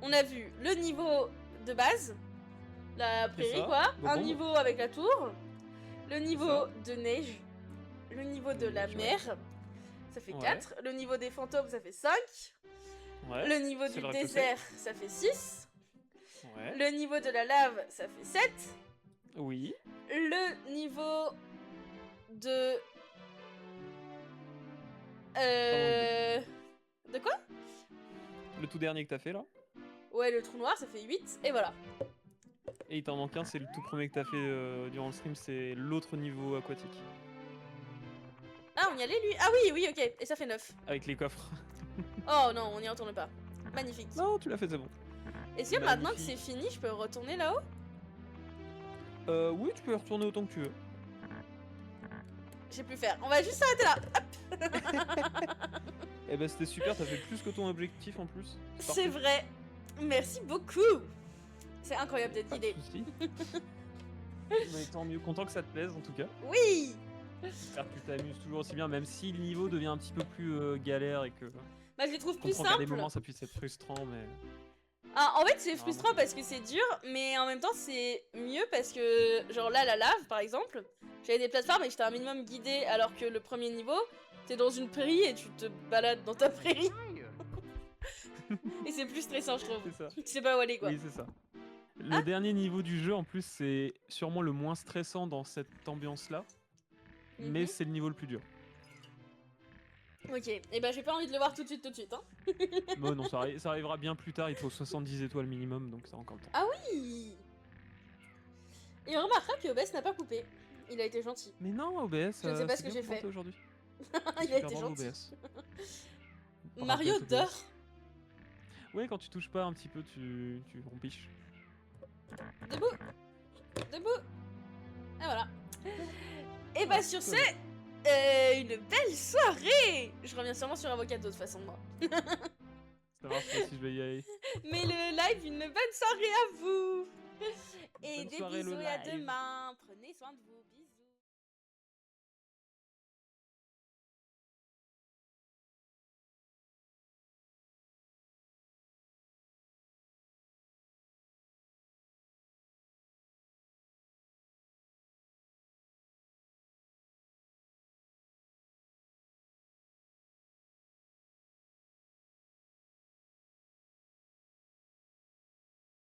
On a vu le niveau de base, la prairie
ça,
quoi,
le
un
bombe.
niveau avec la tour, le niveau
ça.
de neige, le niveau de la
Ouais.
mer, ça fait
Ouais.
4, le niveau des fantômes ça fait 5,
Ouais.
le niveau
c'est
du
vrai que
désert ça fait 6,
Ouais.
le niveau de la lave ça fait 7,
Oui.
le niveau de... De quoi?
Le tout dernier que t'as fait là.
Ouais, le trou noir ça fait 8, et voilà.
Et il t'en manque un, c'est le tout premier que t'as fait durant le stream, c'est l'autre niveau aquatique.
Ah, on y allait lui? Ah oui, oui, ok. Et ça fait 9.
Avec les coffres.
Oh non, on n'y retourne pas. Magnifique.
Non, tu l'as fait, c'est bon.
Est-ce que maintenant que c'est fini, je peux retourner là-haut?
Oui, tu peux y retourner autant que tu veux.
Je sais plus faire. On va juste s'arrêter là.
Eh ben c'était super, t'as fait plus que ton objectif en plus.
C'est vrai. Merci beaucoup. C'est incroyable d'être guidé.
Pas de soucis. Mais tant mieux, content que ça te plaise en tout cas.
Oui.
J'espère que tu t'amuses toujours aussi bien, même si le niveau devient un petit peu plus galère et que...
Bah je les trouve plus
qu'à des
simples.
moments ça puisse être frustrant, mais...
Ah, en fait c'est frustrant parce que c'est dur, mais en même temps c'est mieux parce que, genre là, la lave par exemple, j'avais des plateformes et j'étais un minimum guidé, alors que le premier niveau, t'es dans une prairie et tu te balades dans ta prairie. Et c'est plus stressant, je trouve.
C'est ça.
Tu sais pas où aller, quoi.
Oui, c'est ça. Le dernier niveau du jeu, en plus, c'est sûrement le moins stressant dans cette ambiance-là, mais c'est le niveau le plus dur.
Ok, et bah j'ai pas envie de le voir tout de suite, hein.
Bon, non, ça arrivera bien plus tard, il faut 70 étoiles minimum, donc ça a encore le temps.
Ah oui. Et on remarquera que OBS n'a pas coupé. Il a été gentil.
Mais non, OBS,
Je ne sais pas ce que j'ai fait
aujourd'hui.
Il a été gentil.
OBS.
Mario dort.
Ouais, quand tu touches pas un petit peu, tu rompiches.
Debout. Debout. Et voilà. Et bah sur ce, une belle soirée. Je reviens sûrement sur Avocado de toute façon, moi.
Ça marche pas si je vais y aller.
Mais le live, une bonne soirée à vous. Et
Bonne
des
soirée,
bisous
le
et à
live.
demain. Prenez soin de vous. Bisous.